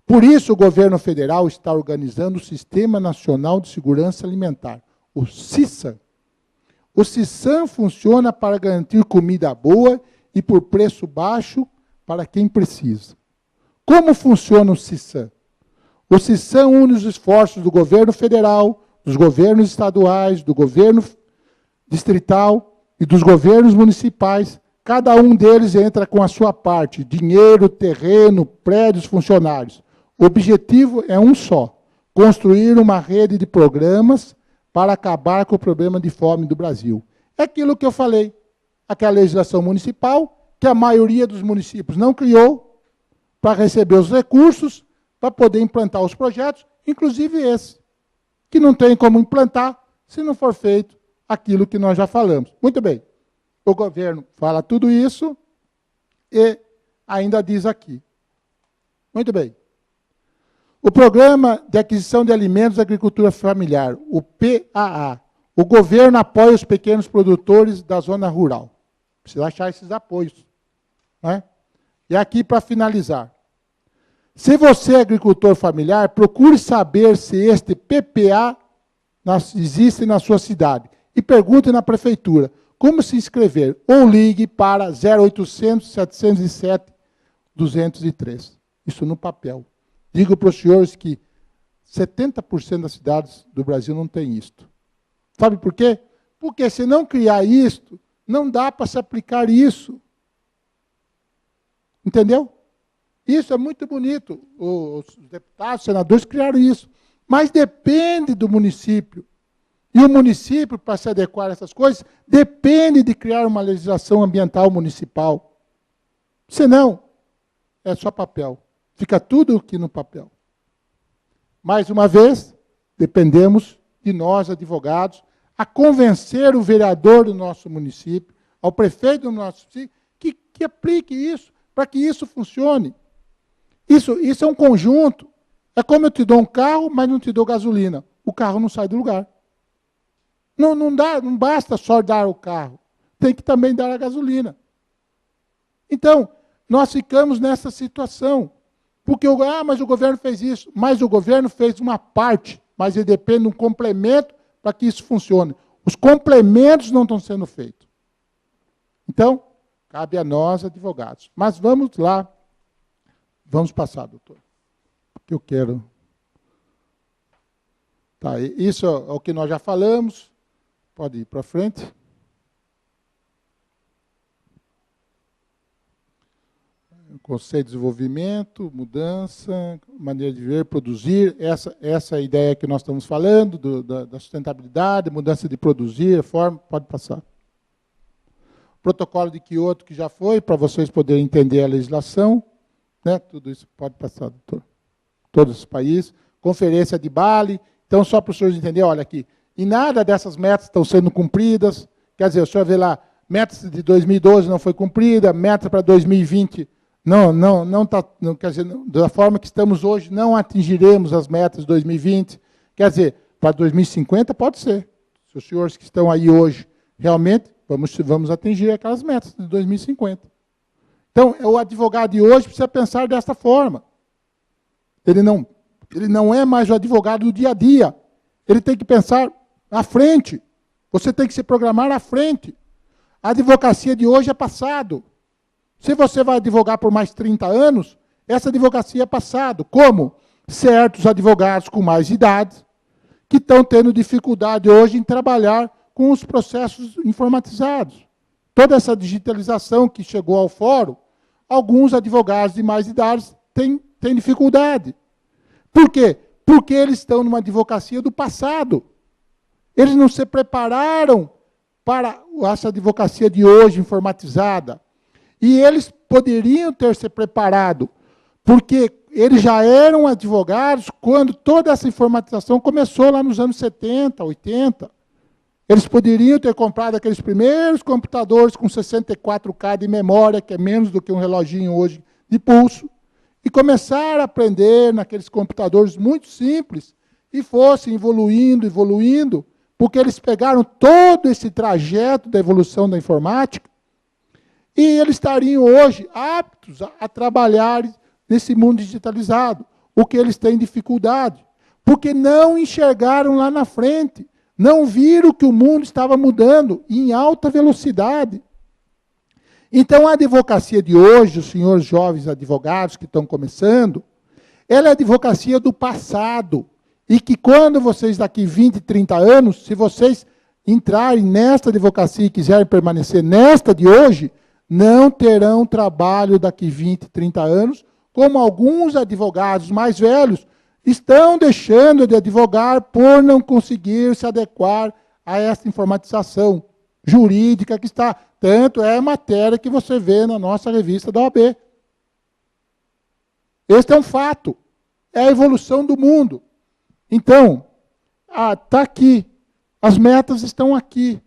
Por isso, o governo federal está organizando o Sistema Nacional de Segurança Alimentar, o SISAM. O SISAM funciona para garantir comida boa e por preço baixo para quem precisa. Como funciona o SISAM? O SISAM une os esforços do governo federal, dos governos estaduais, do governo distrital e dos governos municipais. Cada um deles entra com a sua parte, dinheiro, terreno, prédios, funcionários. O objetivo é um só, construir uma rede de programas para acabar com o problema de fome do Brasil. É aquilo que eu falei, aquela legislação municipal, que a maioria dos municípios não criou para receber os recursos, para poder implantar os projetos, inclusive esse, que não tem como implantar se não for feito aquilo que nós já falamos. Muito bem, o governo fala tudo isso e ainda diz aqui. Muito bem. O Programa de Aquisição de Alimentos da Agricultura Familiar, o PAA, o governo apoia os pequenos produtores da zona rural. Precisa achar esses apoios. Né? E aqui, para finalizar. Se você é agricultor familiar, procure saber se este PPA existe na sua cidade. E pergunte na prefeitura como se inscrever. Ou ligue para 0800 707 203. Isso no papel. Digo para os senhores que 70% das cidades do Brasil não tem isto. Sabe por quê? Porque se não criar isto, não dá para se aplicar isso. Entendeu? Isso é muito bonito. Os deputados, os senadores criaram isso. Mas depende do município. E o município, para se adequar a essas coisas, depende de criar uma legislação ambiental municipal. Senão, é só papel. Fica tudo aqui no papel. Mais uma vez, dependemos de nós, advogados, a convencer o vereador do nosso município, ao prefeito do nosso município, que aplique isso, para que isso funcione. Isso é um conjunto. É como eu te dou um carro, mas não te dou gasolina. O carro não sai do lugar. Não basta só dar o carro. Tem que também dar a gasolina. Então, nós ficamos nessa situação. Porque, mas o governo fez isso. Mas o governo fez uma parte, mas ele depende de um complemento para que isso funcione. Os complementos não estão sendo feitos. Então, cabe a nós, advogados. Mas vamos lá. Vamos passar, doutor. Que eu quero. Tá, isso é o que nós já falamos. Pode ir para frente. Conceito de desenvolvimento, mudança, maneira de ver, produzir, essa é a ideia que nós estamos falando, da sustentabilidade, mudança de produzir, forma, pode passar. Protocolo de Kyoto, que já foi, para vocês poderem entender a legislação, né? Tudo isso pode passar, doutor. Todos os países. Conferência de Bali, então, só para os senhores entenderem, olha aqui, e nada dessas metas estão sendo cumpridas, quer dizer, o senhor vê lá, metas de 2012 não foi cumprida, meta para 2020 quer dizer, da forma que estamos hoje, não atingiremos as metas de 2020. Quer dizer, para 2050 pode ser. Se os senhores que estão aí hoje, realmente, vamos atingir aquelas metas de 2050. Então, o advogado de hoje precisa pensar desta forma. Ele não é mais o advogado do dia a dia. Ele tem que pensar à frente. Você tem que se programar à frente. A advocacia de hoje é passado. Se você vai advogar por mais 30 anos, essa advocacia é passado. Como? Certos advogados com mais idade, que estão tendo dificuldade hoje em trabalhar com os processos informatizados. Toda essa digitalização que chegou ao fórum, alguns advogados de mais idade têm dificuldade. Por quê? Porque eles estão numa advocacia do passado. Eles não se prepararam para essa advocacia de hoje informatizada. E eles poderiam ter se preparado, porque eles já eram advogados quando toda essa informatização começou lá nos anos 70, 80. Eles poderiam ter comprado aqueles primeiros computadores com 64K de memória, que é menos do que um reloginho hoje de pulso e começaram a aprender naqueles computadores muito simples e fossem evoluindo, porque eles pegaram todo esse trajeto da evolução da informática e eles estariam hoje aptos a trabalhar nesse mundo digitalizado, o que eles têm dificuldade, porque não enxergaram lá na frente, não viram que o mundo estava mudando em alta velocidade. Então, a advocacia de hoje, os senhores jovens advogados que estão começando, ela é a advocacia do passado. E que quando vocês, daqui 20, 30 anos, se vocês entrarem nesta advocacia e quiserem permanecer nesta de hoje, não terão trabalho daqui 20, 30 anos, como alguns advogados mais velhos estão deixando de advogar por não conseguir se adequar a essa informatização jurídica que está. Tanto é matéria que você vê na nossa revista da OAB. Este é um fato. É a evolução do mundo. Então, está aqui. As metas estão aqui.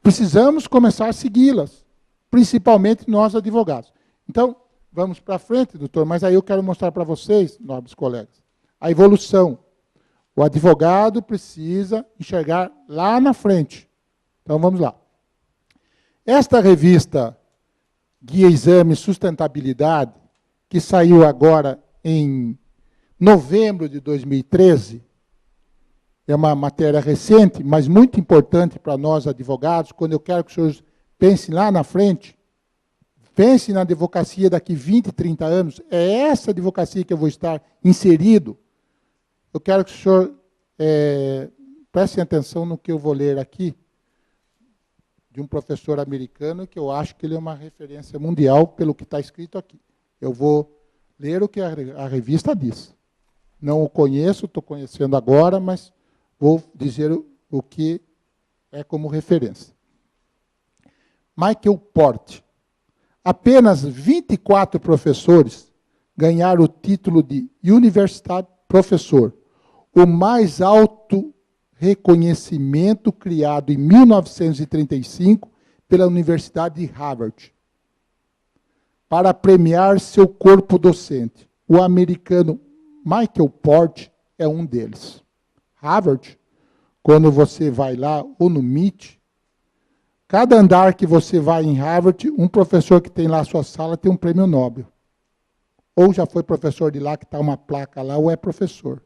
Precisamos começar a segui-las, principalmente nós advogados. Então, vamos para frente, doutor, mas aí eu quero mostrar para vocês, nobres colegas, a evolução. O advogado precisa enxergar lá na frente. Então, vamos lá. Esta revista Guia Exame Sustentabilidade, que saiu agora em novembro de 2013, é uma matéria recente, mas muito importante para nós advogados, quando eu quero que os senhores pensem lá na frente, pensem na advocacia daqui 20, 30 anos, é essa advocacia que eu vou estar inserido. Eu quero que o senhor prestem atenção no que eu vou ler aqui, de um professor americano, que eu acho que ele é uma referência mundial pelo que está escrito aqui. Eu vou ler o que a revista diz. Não o conheço, estou conhecendo agora, mas vou dizer o que é como referência. Michael Porte. Apenas 24 professores ganharam o título de Universidade Professor, o mais alto reconhecimento criado em 1935 pela Universidade de Harvard, para premiar seu corpo docente. O americano Michael Porte é um deles. Harvard, quando você vai lá, ou no MIT, cada andar que você vai em Harvard, um professor que tem lá a sua sala tem um prêmio Nobel. Ou já foi professor de lá, que está uma placa lá, ou é professor.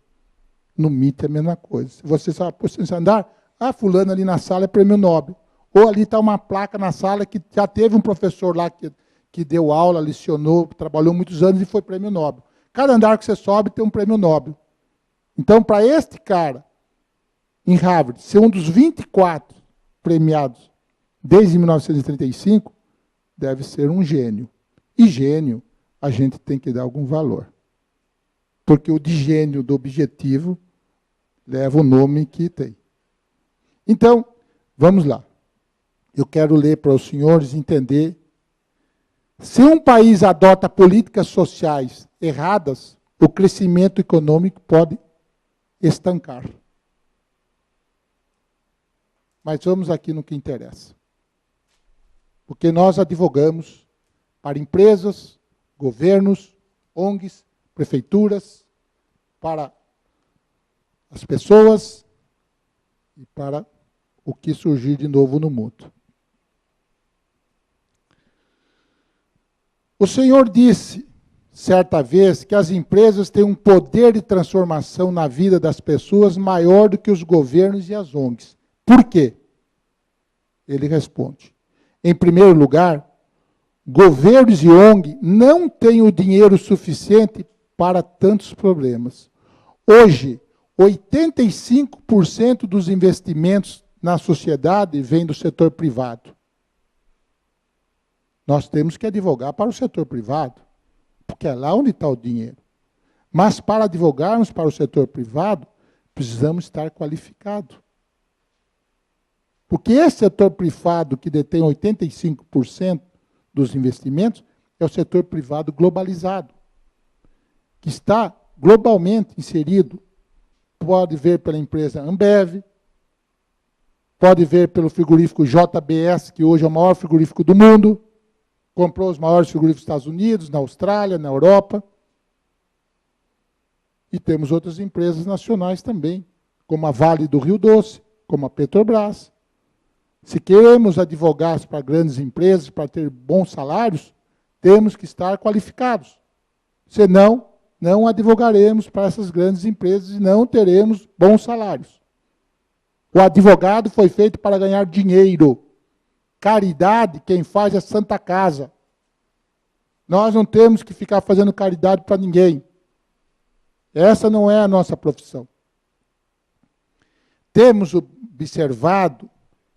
No MIT é a mesma coisa. Se você só precisa andar, fulano ali na sala é prêmio Nobel. Ou ali está uma placa na sala que já teve um professor lá que deu aula, lecionou, trabalhou muitos anos e foi prêmio Nobel. Cada andar que você sobe tem um prêmio Nobel. Então, para este cara, em Harvard, ser um dos 24 premiados desde 1935, deve ser um gênio. E gênio, a gente tem que dar algum valor. Porque o de gênio do objetivo leva o nome que tem. Então, vamos lá. Eu quero ler para os senhores entender. Se um país adota políticas sociais erradas, o crescimento econômico pode estancar. Mas vamos aqui no que interessa. Porque nós advogamos para empresas, governos, ONGs, prefeituras, para as pessoas e para o que surgir de novo no mundo. O Senhor disse, certa vez, que as empresas têm um poder de transformação na vida das pessoas maior do que os governos e as ONGs. Por quê? Ele responde. Em primeiro lugar, governos e ONG não têm o dinheiro suficiente para tantos problemas. Hoje, 85% dos investimentos na sociedade vem do setor privado. Nós temos que advogar para o setor privado, porque é lá onde está o dinheiro. Mas para advogarmos para o setor privado, precisamos estar qualificados. Porque esse setor privado que detém 85% dos investimentos é o setor privado globalizado, que está globalmente inserido. Pode ver pela empresa Ambev, pode ver pelo frigorífico JBS, que hoje é o maior frigorífico do mundo, comprou os maiores frigoríficos dos Estados Unidos, na Austrália, na Europa. E temos outras empresas nacionais também, como a Vale do Rio Doce, como a Petrobras. Se queremos advogar para grandes empresas, para ter bons salários, temos que estar qualificados. Senão, não advogaremos para essas grandes empresas e não teremos bons salários. O advogado foi feito para ganhar dinheiro. Caridade, quem faz é Santa Casa. Nós não temos que ficar fazendo caridade para ninguém. Essa não é a nossa profissão. Temos observado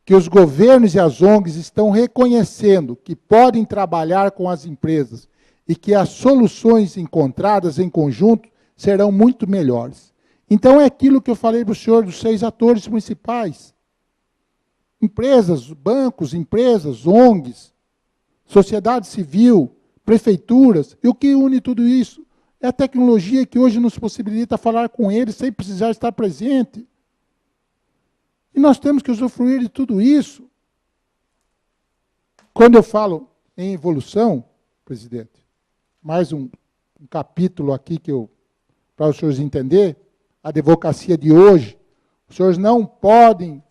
que os governos e as ONGs estão reconhecendo que podem trabalhar com as empresas e que as soluções encontradas em conjunto serão muito melhores. Então, é aquilo que eu falei para o senhor dos 6 atores principais. Empresas, bancos, empresas, ONGs, sociedade civil, prefeituras. E o que une tudo isso? É a tecnologia que hoje nos possibilita falar com eles sem precisar estar presente. E nós temos que usufruir de tudo isso. Quando eu falo em evolução, presidente, mais um capítulo aqui para os senhores entenderem, a advocacia de hoje, os senhores não podem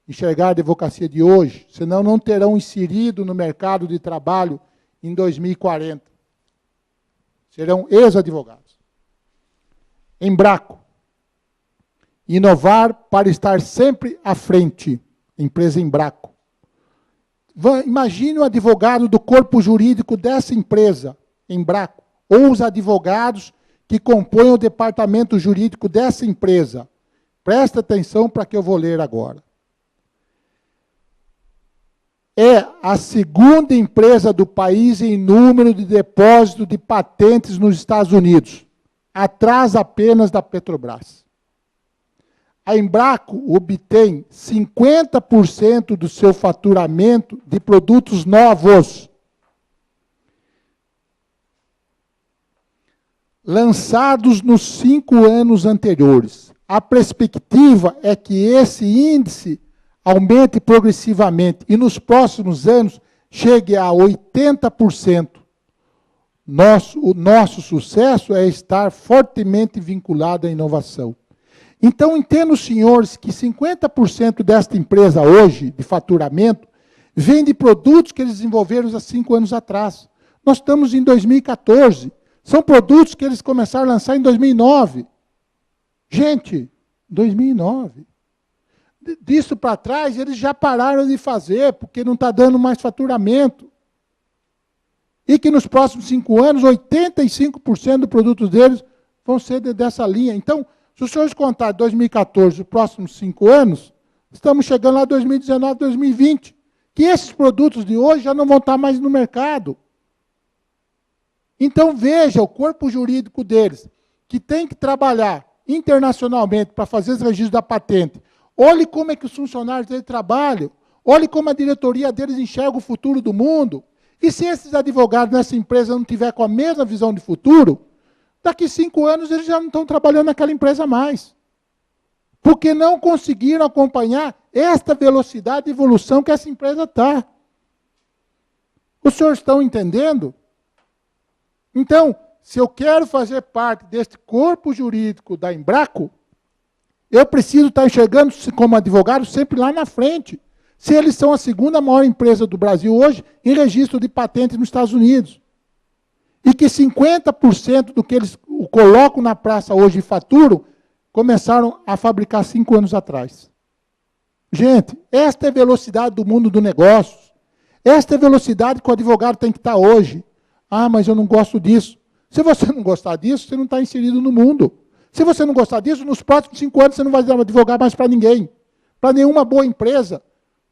enxergar a advocacia de hoje, senão não terão inserido no mercado de trabalho em 2040. Serão ex-advogados. Embraco. Inovar para estar sempre à frente. Empresa Embraco. Imagine o advogado do corpo jurídico dessa empresa, Embraco, ou os advogados que compõem o departamento jurídico dessa empresa. Presta atenção para que eu vou ler agora. É a segunda empresa do país em número de depósito de patentes nos Estados Unidos, atrás apenas da Petrobras. A Embraco obtém 50% do seu faturamento de produtos novos, lançados nos 5 anos anteriores. A perspectiva é que esse índice aumente progressivamente e nos próximos anos chegue a 80%. O nosso sucesso é estar fortemente vinculado à inovação. Então, entendo, senhores, que 50% desta empresa hoje, de faturamento, vem de produtos que eles desenvolveram há 5 anos atrás. Nós estamos em 2014. São produtos que eles começaram a lançar em 2009. Gente, 2009. Disso para trás, eles já pararam de fazer, porque não está dando mais faturamento. E que nos próximos 5 anos, 85% dos produtos deles vão ser dessa linha. Então, se os senhores contar 2014, os próximos 5 anos, estamos chegando lá em 2019, 2020, que esses produtos de hoje já não vão estar mais no mercado. Então, veja o corpo jurídico deles, que tem que trabalhar internacionalmente para fazer os registros da patente. Olhe como é que os funcionários deles trabalham. Olhe como a diretoria deles enxerga o futuro do mundo. E se esses advogados nessa empresa não tiver com a mesma visão de futuro, daqui 5 anos eles já não estão trabalhando naquela empresa mais. Porque não conseguiram acompanhar esta velocidade de evolução que essa empresa está. Os senhores estão entendendo? Então, se eu quero fazer parte deste corpo jurídico da Embraco, eu preciso estar enxergando como advogado sempre lá na frente. Se eles são a segunda maior empresa do Brasil hoje em registro de patente nos Estados Unidos. E que 50% do que eles colocam na praça hoje e faturam, começaram a fabricar 5 anos atrás. Gente, esta é a velocidade do mundo do negócio. Esta é a velocidade que o advogado tem que estar hoje. Ah, mas eu não gosto disso. Se você não gostar disso, você não está inserido no mundo. Se você não gostar disso, nos próximos 5 anos você não vai advogar mais para ninguém. Para nenhuma boa empresa.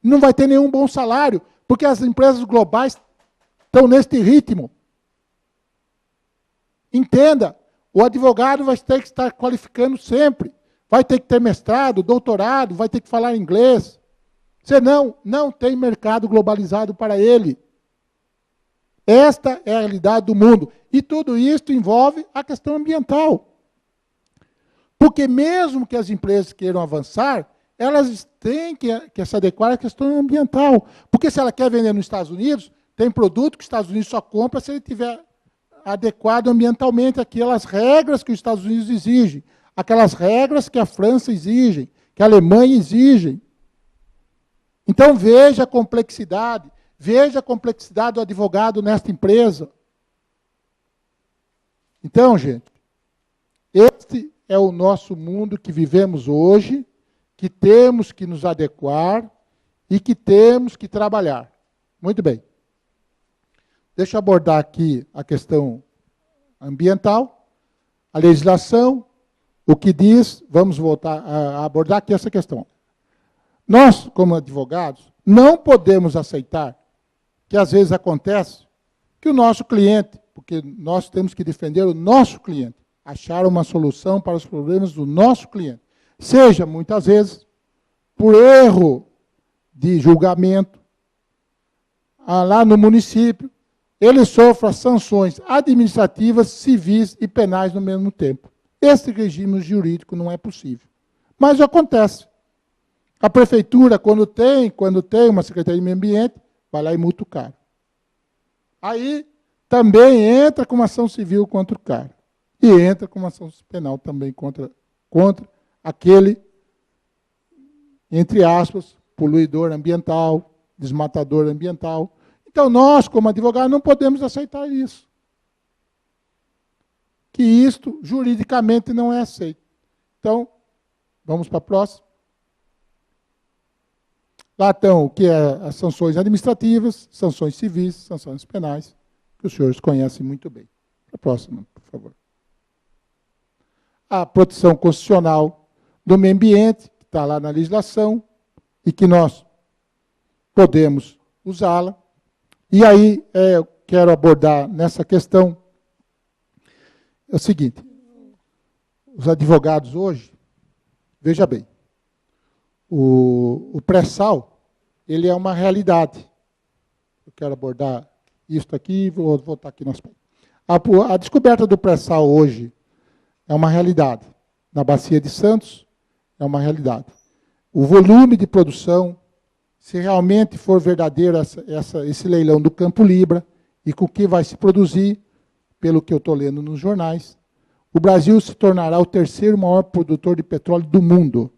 Não vai ter nenhum bom salário, porque as empresas globais estão neste ritmo. Entenda, o advogado vai ter que estar qualificando sempre. Vai ter que ter mestrado, doutorado, vai ter que falar inglês. Senão, não tem mercado globalizado para ele. Esta é a realidade do mundo. E tudo isso envolve a questão ambiental. Porque mesmo que as empresas queiram avançar, elas têm que se adequar à questão ambiental. Porque se ela quer vender nos Estados Unidos, Tem produto que os Estados Unidos só compra se ele tiver adequado ambientalmente aquelas regras que os Estados Unidos exigem, aquelas regras que a França exige, que a Alemanha exige. Então, veja a complexidade do advogado nesta empresa. Então, gente, este é o nosso mundo que vivemos hoje, que temos que nos adequar e que temos que trabalhar. Muito bem. Deixa eu abordar aqui a questão ambiental, a legislação, o que diz, vamos voltar a abordar aqui essa questão. Nós, como advogados, não podemos aceitar que às vezes acontece que o nosso cliente, porque nós temos que defender o nosso cliente, achar uma solução para os problemas do nosso cliente, seja, muitas vezes, por erro de julgamento, lá no município, ele sofra sanções administrativas, civis e penais no mesmo tempo. Esse regime jurídico não é possível. Mas acontece. A prefeitura, quando tem uma Secretaria de Meio Ambiente, vai lá e multa o cara. Aí também entra com uma ação civil contra o cara. E entra com uma ação penal também contra aquele, entre aspas, poluidor ambiental, desmatador ambiental. Então, nós, como advogados, não podemos aceitar isso. Que isto, juridicamente, não é aceito. Então, vamos para a próxima. Lá estão o que é as sanções administrativas, sanções civis, sanções penais, que os senhores conhecem muito bem. A próxima, por favor. A proteção constitucional do meio ambiente, que está lá na legislação, e que nós podemos usá-la. E aí, eu quero abordar nessa questão é o seguinte, os advogados hoje, veja bem, o pré-sal, ele é uma realidade. Eu quero abordar isso aqui e vou voltar aqui no aspecto. A descoberta do pré-sal hoje é uma realidade. Na Bacia de Santos, é uma realidade. O volume de produção, se realmente for verdadeiro esse leilão do Campo Libra, e com o que vai se produzir, pelo que eu estou lendo nos jornais, o Brasil se tornará o terceiro maior produtor de petróleo do mundo,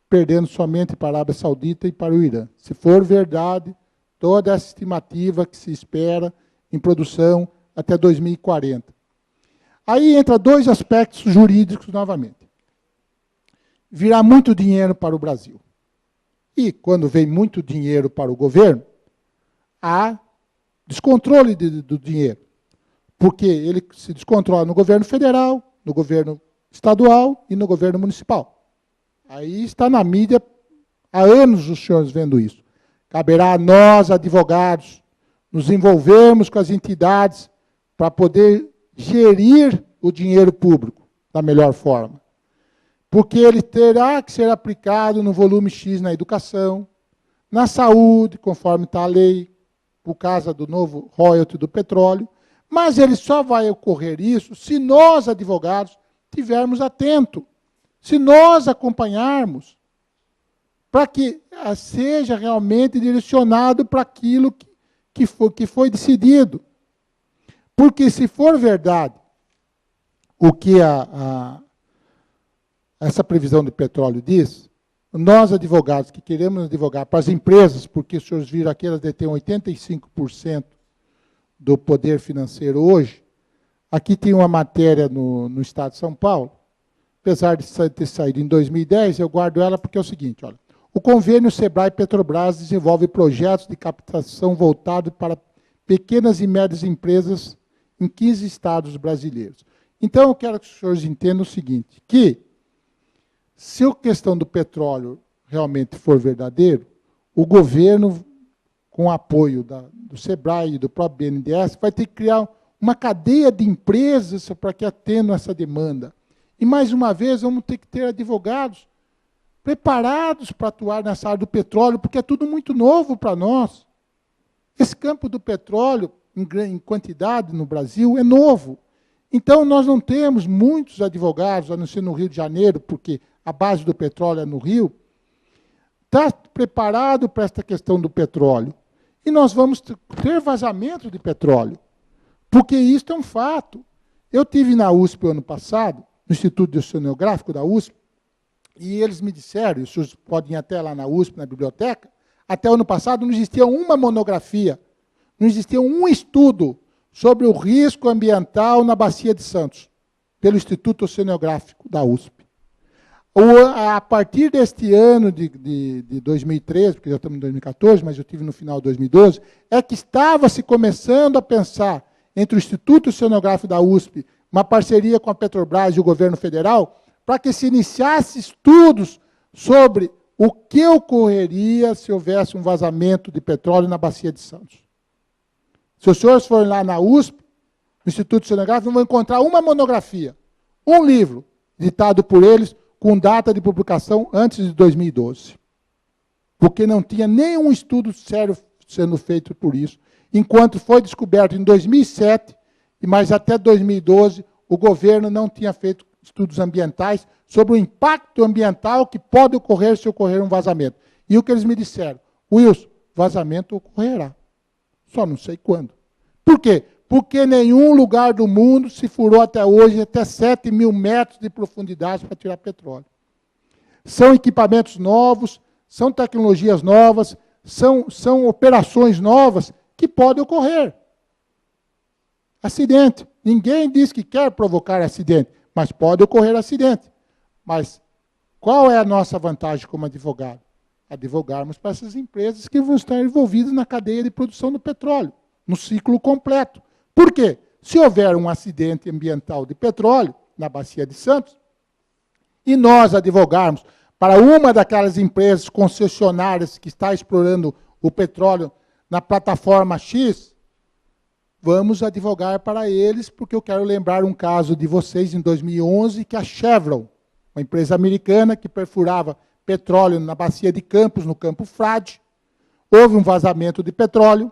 perdendo somente para a Arábia Saudita e para o Irã. Se for verdade, toda essa estimativa que se espera em produção até 2040. Aí entra dois aspectos jurídicos novamente. Virá muito dinheiro para o Brasil. E, quando vem muito dinheiro para o governo, há descontrole do dinheiro. Porque ele se descontrola no governo federal, no governo estadual e no governo municipal. Aí está na mídia, há anos os senhores vendo isso. Caberá a nós, advogados, nos envolvermos com as entidades para poder gerir o dinheiro público da melhor forma. Porque ele terá que ser aplicado no volume X na educação, na saúde, conforme está a lei, por causa do novo royalty do petróleo, mas ele só vai ocorrer isso se nós, advogados, estivermos atentos, se nós acompanharmos, para que seja realmente direcionado para aquilo que foi decidido. Porque, se for verdade o que essa previsão de petróleo diz, nós, advogados, que queremos advogar para as empresas, porque os senhores viram aqui, elas detêm 85% do poder financeiro hoje. Aqui tem uma matéria no Estado de São Paulo, apesar de ter saído em 2010, eu guardo ela porque é o seguinte, olha, o convênio Sebrae-Petrobras desenvolve projetos de captação voltados para pequenas e médias empresas em 15 estados brasileiros. Então, eu quero que os senhores entendam o seguinte, que se a questão do petróleo realmente for verdadeiro, o governo, com o apoio do Sebrae e do próprio BNDES, vai ter que criar uma cadeia de empresas para que atendam essa demanda. E, mais uma vez, vamos ter que ter advogados preparados para atuar nessa área do petróleo, porque é tudo muito novo para nós. Esse campo do petróleo, em quantidade no Brasil, é novo. Então, nós não temos muitos advogados, a não ser no Rio de Janeiro, porque a base do petróleo é no Rio, está preparado para esta questão do petróleo. e nós vamos ter vazamento de petróleo, porque isso é um fato. Eu tive na USP ano passado, no Instituto Oceanográfico da USP, e eles me disseram, os senhores podem ir até lá na USP, na biblioteca, até o ano passado não existia uma monografia, não existia um estudo sobre o risco ambiental na Bacia de Santos, pelo Instituto Oceanográfico da USP. A partir deste ano de 2013, porque já estamos em 2014, mas eu tive no final de 2012, é que estava se começando a pensar entre o Instituto Oceanográfico da USP, uma parceria com a Petrobras e o governo federal, para que se iniciasse estudos sobre o que ocorreria se houvesse um vazamento de petróleo na Bacia de Santos. Se os senhores forem lá na USP, no Instituto Oceanográfico, não vão encontrar uma monografia, um livro, ditado por eles, com data de publicação antes de 2012. Porque não tinha nenhum estudo sério sendo feito por isso, enquanto foi descoberto em 2007, mas até 2012, o governo não tinha feito estudos ambientais sobre o impacto ambiental que pode ocorrer se ocorrer um vazamento. E o que eles me disseram? Wilson, vazamento ocorrerá. Só não sei quando. Por quê? Porque nenhum lugar do mundo se furou até hoje até 7 mil metros de profundidade para tirar petróleo. São equipamentos novos, são tecnologias novas, são operações novas que podem ocorrer. Acidente. Ninguém diz que quer provocar acidente, mas pode ocorrer acidente. Mas qual é a nossa vantagem como advogado? Advogarmos para essas empresas que vão estar envolvidas na cadeia de produção do petróleo, no ciclo completo. Por quê? Se houver um acidente ambiental de petróleo na Bacia de Santos, e nós advogarmos para uma daquelas empresas concessionárias que está explorando o petróleo na plataforma X, vamos advogar para eles, porque eu quero lembrar um caso de vocês em 2011, que a Chevron, uma empresa americana que perfurava petróleo na Bacia de Campos, no Campo Frade, houve um vazamento de petróleo,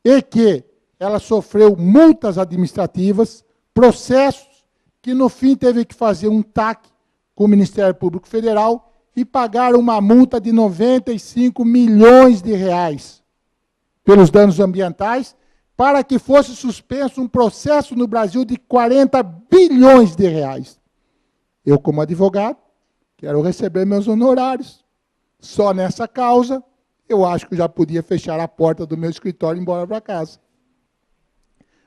e que ela sofreu multas administrativas, processos que, no fim, teve que fazer um TAC com o Ministério Público Federal e pagar uma multa de 95 milhões de reais pelos danos ambientais, para que fosse suspenso um processo no Brasil de 40 bilhões de reais. Eu, como advogado, quero receber meus honorários. Só nessa causa, eu acho que eu já podia fechar a porta do meu escritório e ir embora para casa.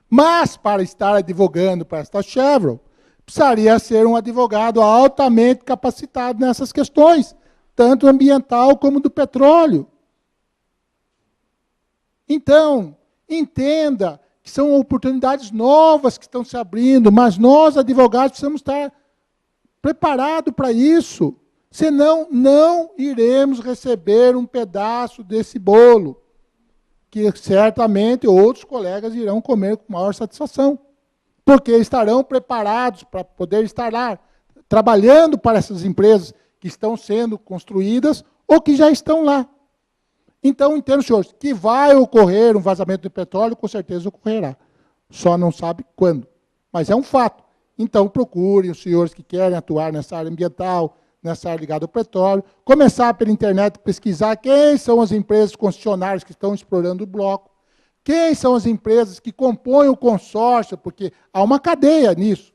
Mas, para estar advogando para esta Chevron, precisaria ser um advogado altamente capacitado nessas questões, tanto ambiental como do petróleo. Então, entenda que são oportunidades novas que estão se abrindo, mas nós, advogados, precisamos estar preparados para isso. Senão, não iremos receber um pedaço desse bolo, que certamente outros colegas irão comer com maior satisfação, porque estarão preparados para poder estar lá, trabalhando para essas empresas que estão sendo construídas ou que já estão lá. Então, entendo, senhores, que vai ocorrer um vazamento de petróleo, com certeza ocorrerá. Só não sabe quando. Mas é um fato. Então, procurem os senhores que querem atuar nessa área ambiental, nessa área ligada ao petróleo, começar pela internet, pesquisar quem são as empresas concessionárias que estão explorando o bloco, quem são as empresas que compõem o consórcio, porque há uma cadeia nisso.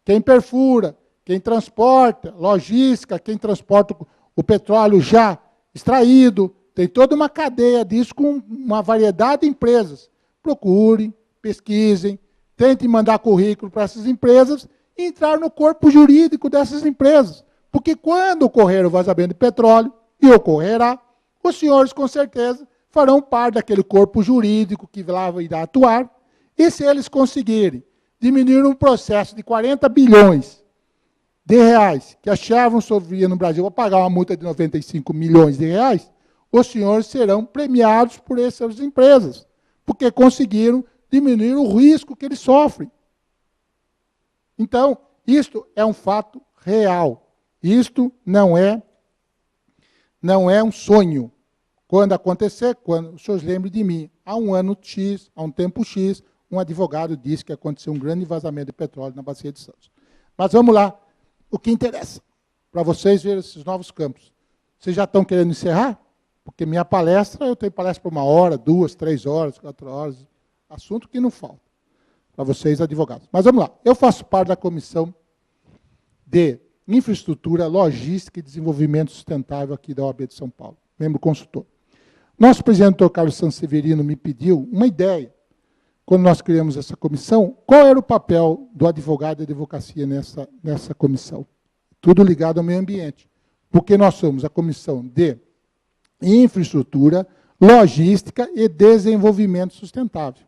Quem perfura, quem transporta, logística, quem transporta o petróleo já extraído, tem toda uma cadeia disso com uma variedade de empresas. Procurem, pesquisem, tentem mandar currículo para essas empresas e entrar no corpo jurídico dessas empresas. Porque quando ocorrer o vazamento de petróleo, e ocorrerá, os senhores, com certeza, farão parte daquele corpo jurídico que lá irá atuar, e se eles conseguirem diminuir um processo de 40 bilhões de reais que a Chevron sofria no Brasil para pagar uma multa de 95 milhões de reais, os senhores serão premiados por essas empresas, porque conseguiram diminuir o risco que eles sofrem. Então, isto é um fato real. Isto não é um sonho. Quando acontecer, quando os senhores lembrem de mim, há um ano X, há um tempo X, um advogado disse que aconteceu um grande vazamento de petróleo na Bacia de Santos. Mas vamos lá, o que interessa, para vocês verem esses novos campos. Vocês já estão querendo encerrar? Porque minha palestra, eu tenho palestra por 1 hora, 2, 3 horas, 4 horas, assunto que não falta para vocês, advogados. Mas vamos lá, eu faço parte da Comissão de Infraestrutura, Logística e Desenvolvimento Sustentável aqui da OAB de São Paulo, membro consultor. Nosso presidente, Dr. Carlos Sanseverino, me pediu uma ideia, quando nós criamos essa comissão, qual era o papel do advogado e da advocacia nessa comissão. Tudo ligado ao meio ambiente. Porque nós somos a Comissão de Infraestrutura, Logística e Desenvolvimento Sustentável.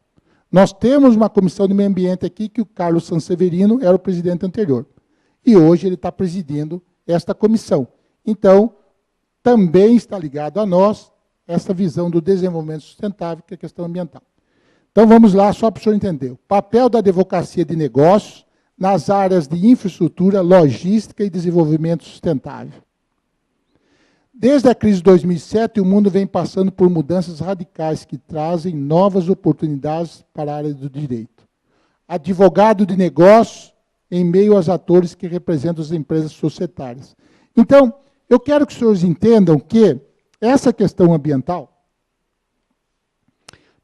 Nós temos uma comissão de meio ambiente aqui, que o Carlos Sanseverino era o presidente anterior. E hoje ele está presidindo esta comissão. Então, também está ligado a nós essa visão do desenvolvimento sustentável, que é a questão ambiental. Então, vamos lá, só para o senhor entender. O papel da advocacia de negócios nas áreas de infraestrutura, logística e desenvolvimento sustentável. Desde a crise de 2007, o mundo vem passando por mudanças radicais que trazem novas oportunidades para a área do direito. Advogado de negócios em meio aos atores que representam as empresas societárias. Então, eu quero que os senhores entendam que essa questão ambiental,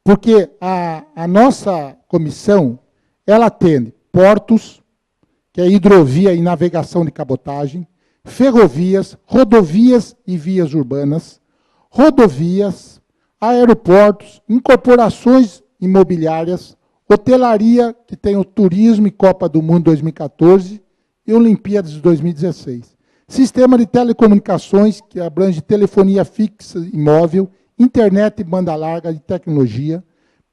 porque a nossa comissão, ela atende portos, que é hidrovia e navegação de cabotagem, ferrovias, rodovias e vias urbanas, rodovias, aeroportos, incorporações imobiliárias, hotelaria, que tem o Turismo e Copa do Mundo 2014 e Olimpíadas de 2016. Sistema de telecomunicações, que abrange telefonia fixa e móvel, internet e banda larga e tecnologia,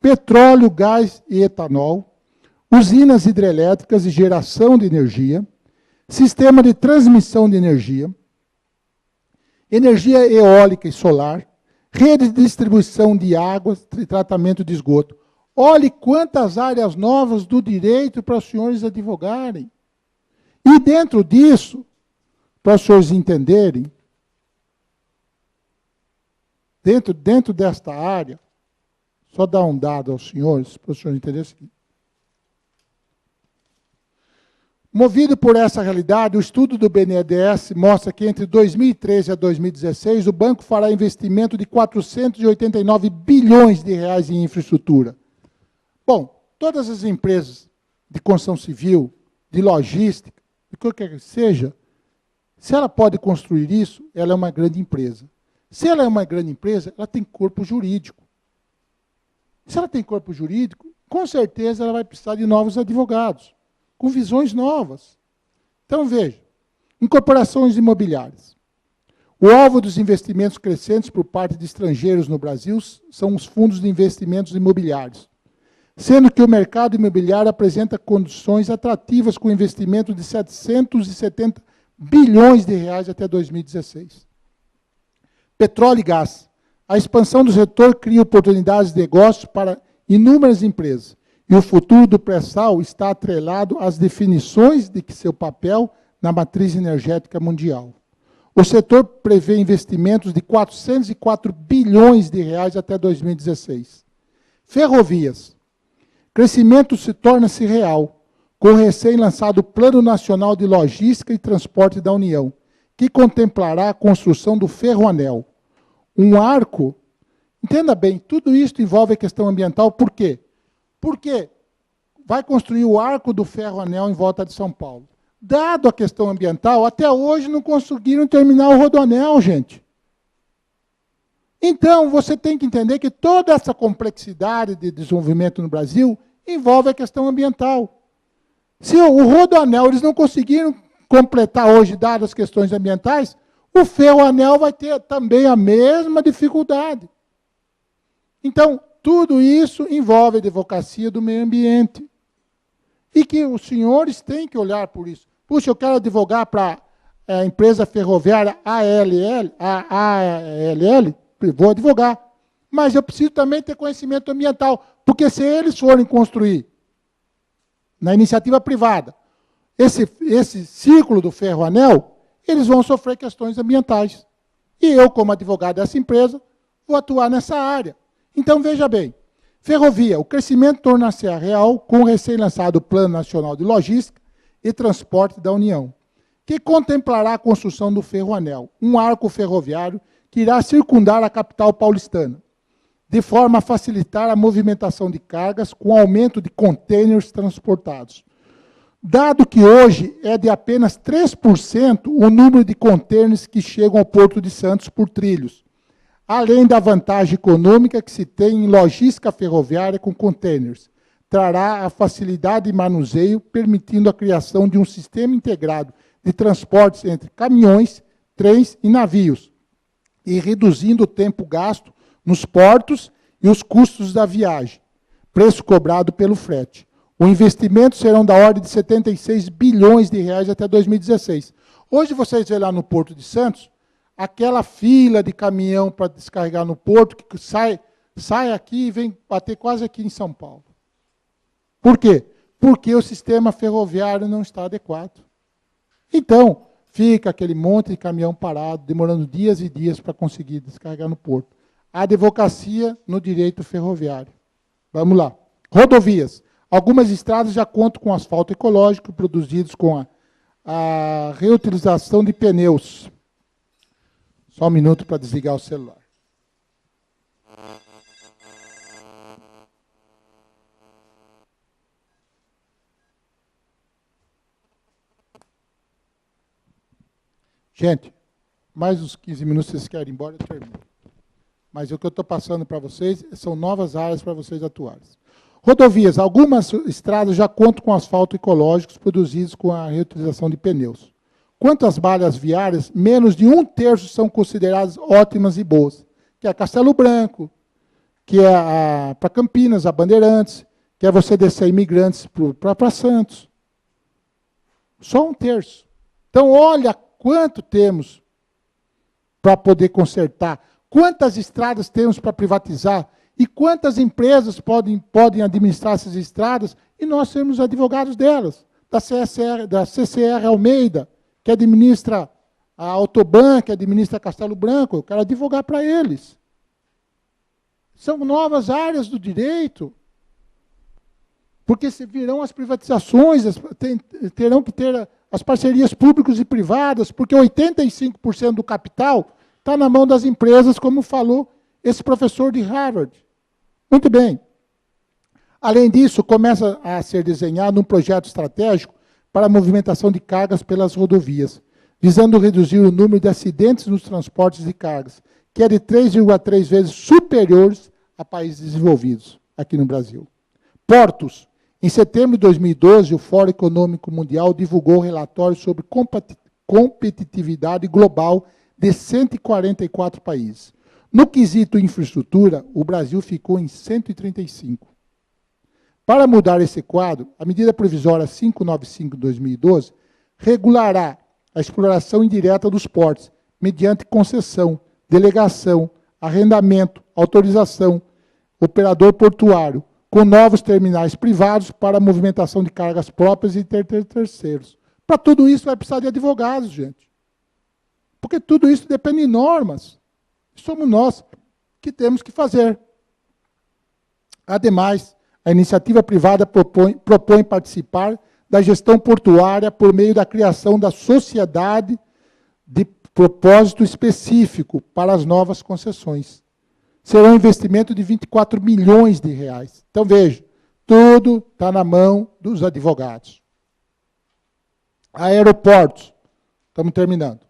petróleo, gás e etanol, usinas hidrelétricas e geração de energia, sistema de transmissão de energia, energia eólica e solar, rede de distribuição de águas e tratamento de esgoto. Olhe quantas áreas novas do direito para os senhores advogarem. E dentro disso, para os senhores entenderem, dentro desta área, só dar um dado aos senhores, para os senhores entenderem o seguinte. Movido por essa realidade, o estudo do BNDES mostra que entre 2013 a 2016, o banco fará investimento de 489 bilhões de reais em infraestrutura. Bom, todas as empresas de construção civil, de logística, de qualquer que seja, se ela pode construir isso, ela é uma grande empresa. Se ela é uma grande empresa, ela tem corpo jurídico. Se ela tem corpo jurídico, com certeza ela vai precisar de novos advogados, com visões novas. Então, veja, incorporações imobiliárias. O alvo dos investimentos crescentes por parte de estrangeiros no Brasil são os fundos de investimentos imobiliários, sendo que o mercado imobiliário apresenta condições atrativas com investimento de 770 bilhões de reais até 2016. Petróleo e gás. A expansão do setor cria oportunidades de negócio para inúmeras empresas. E o futuro do pré-sal está atrelado às definições de que seu papel na matriz energética mundial. O setor prevê investimentos de 404 bilhões de reais até 2016. Ferrovias. Crescimento torna-se real, com o recém-lançado Plano Nacional de Logística e Transporte da União, que contemplará a construção do Ferroanel. Um arco, entenda bem, tudo isso envolve a questão ambiental, por quê? Porque vai construir o arco do Ferroanel em volta de São Paulo. Dado a questão ambiental, até hoje não conseguiram terminar o Rodoanel, gente. Então, você tem que entender que toda essa complexidade de desenvolvimento no Brasil envolve a questão ambiental. Se o Rodoanel eles não conseguiram completar hoje, dadas as questões ambientais, o Ferroanel vai ter também a mesma dificuldade. Então, tudo isso envolve a advocacia do meio ambiente. E que os senhores têm que olhar por isso. Puxa, eu quero advogar para a empresa ferroviária ALL, vou advogar. Mas eu preciso também ter conhecimento ambiental, porque se eles forem construir na iniciativa privada esse círculo do Ferroanel, eles vão sofrer questões ambientais. E eu, como advogado dessa empresa, vou atuar nessa área. Então, veja bem, ferrovia, o crescimento torna-se real com o recém-lançado Plano Nacional de Logística e Transporte da União, que contemplará a construção do Ferroanel, um arco ferroviário que irá circundar a capital paulistana, de forma a facilitar a movimentação de cargas com aumento de contêineres transportados. Dado que hoje é de apenas 3% o número de contêineres que chegam ao Porto de Santos por trilhos, além da vantagem econômica que se tem em logística ferroviária com contêineres, trará a facilidade de manuseio, permitindo a criação de um sistema integrado de transportes entre caminhões, trens e navios, e reduzindo o tempo gasto nos portos e os custos da viagem, preço cobrado pelo frete. O investimento serão da ordem de 76 bilhões de reais até 2016. Hoje vocês vêem lá no Porto de Santos, aquela fila de caminhão para descarregar no porto, que sai aqui e vem bater quase aqui em São Paulo. Por quê? Porque o sistema ferroviário não está adequado. Então, fica aquele monte de caminhão parado, demorando dias e dias para conseguir descarregar no porto. A advocacia no direito ferroviário. Vamos lá. Rodovias. Algumas estradas já contam com asfalto ecológico, produzidos com a reutilização de pneus. Só um minuto para desligar o celular. Gente, mais uns 15 minutos, vocês querem ir embora, eu termino. Mas o que eu estou passando para vocês são novas áreas para vocês atuarem. Rodovias. Algumas estradas já contam com asfalto ecológicos produzidos com a reutilização de pneus. Quanto às malhas viárias, menos de 1/3 são consideradas ótimas e boas, que é Castelo Branco, que é para Campinas, a Bandeirantes, que é você descer imigrantes para Santos. Só 1/3. Então, olha quanto temos para poder consertar, quantas estradas temos para privatizar, e quantas empresas podem administrar essas estradas, e nós sermos advogados delas, da CCR Almeida, que administra a Autoban, que administra Castelo Branco, eu quero advogar para eles. São novas áreas do direito, porque se virão as privatizações, terão que ter as parcerias públicas e privadas, porque 85% do capital está na mão das empresas, como falou esse professor de Harvard. Muito bem. Além disso, começa a ser desenhado um projeto estratégico para a movimentação de cargas pelas rodovias, visando reduzir o número de acidentes nos transportes de cargas, que é de 3,3 vezes superiores a países desenvolvidos, aqui no Brasil. Portos. Em setembro de 2012, o Fórum Econômico Mundial divulgou um relatório sobre competitividade global de 144 países. No quesito infraestrutura, o Brasil ficou em 135. Para mudar esse quadro, a medida provisória 595 de 2012 regulará a exploração indireta dos portos, mediante concessão, delegação, arrendamento, autorização, operador portuário, com novos terminais privados para a movimentação de cargas próprias e terceiros. Para tudo isso vai precisar de advogados, gente. Porque tudo isso depende de normas. Somos nós que temos que fazer. Ademais, a iniciativa privada propõe participar da gestão portuária por meio da criação da sociedade de propósito específico para as novas concessões. Será um investimento de 24 milhões de reais. Então, veja, tudo está na mão dos advogados. Aeroportos. Estamos terminando.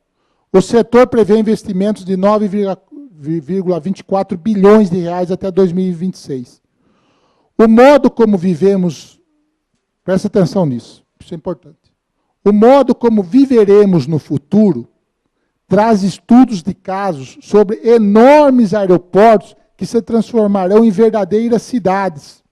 O setor prevê investimentos de 9,24 bilhões de reais até 2026. O modo como vivemos, presta atenção nisso, isso é importante. O modo como viveremos no futuro traz estudos de casos sobre enormes aeroportos que se transformarão em verdadeiras cidades.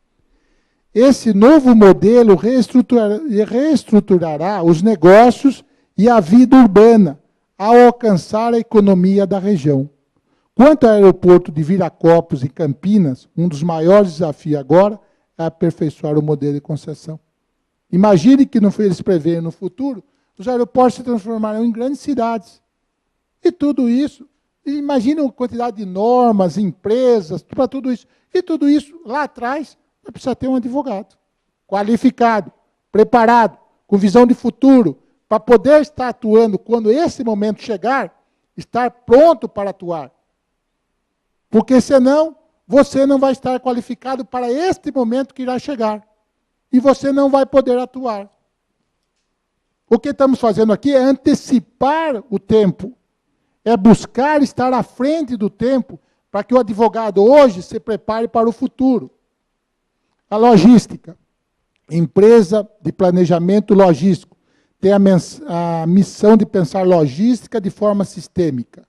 Esse novo modelo reestruturará os negócios e a vida urbana ao alcançar a economia da região. Quanto ao aeroporto de Viracopos e Campinas, um dos maiores desafios agora é aperfeiçoar o modelo de concessão. Imagine que eles preveem no futuro, os aeroportos se transformarão em grandes cidades. E tudo isso, imagine a quantidade de normas, empresas, para tudo isso. E tudo isso, lá atrás, vai precisar ter um advogado qualificado, preparado, com visão de futuro, para poder estar atuando quando esse momento chegar, estar pronto para atuar. Porque, senão, você não vai estar qualificado para este momento que irá chegar. E você não vai poder atuar. O que estamos fazendo aqui é antecipar o tempo. É buscar estar à frente do tempo para que o advogado hoje se prepare para o futuro. A logística. Empresa de planejamento logístico tem a missão de pensar logística de forma sistêmica.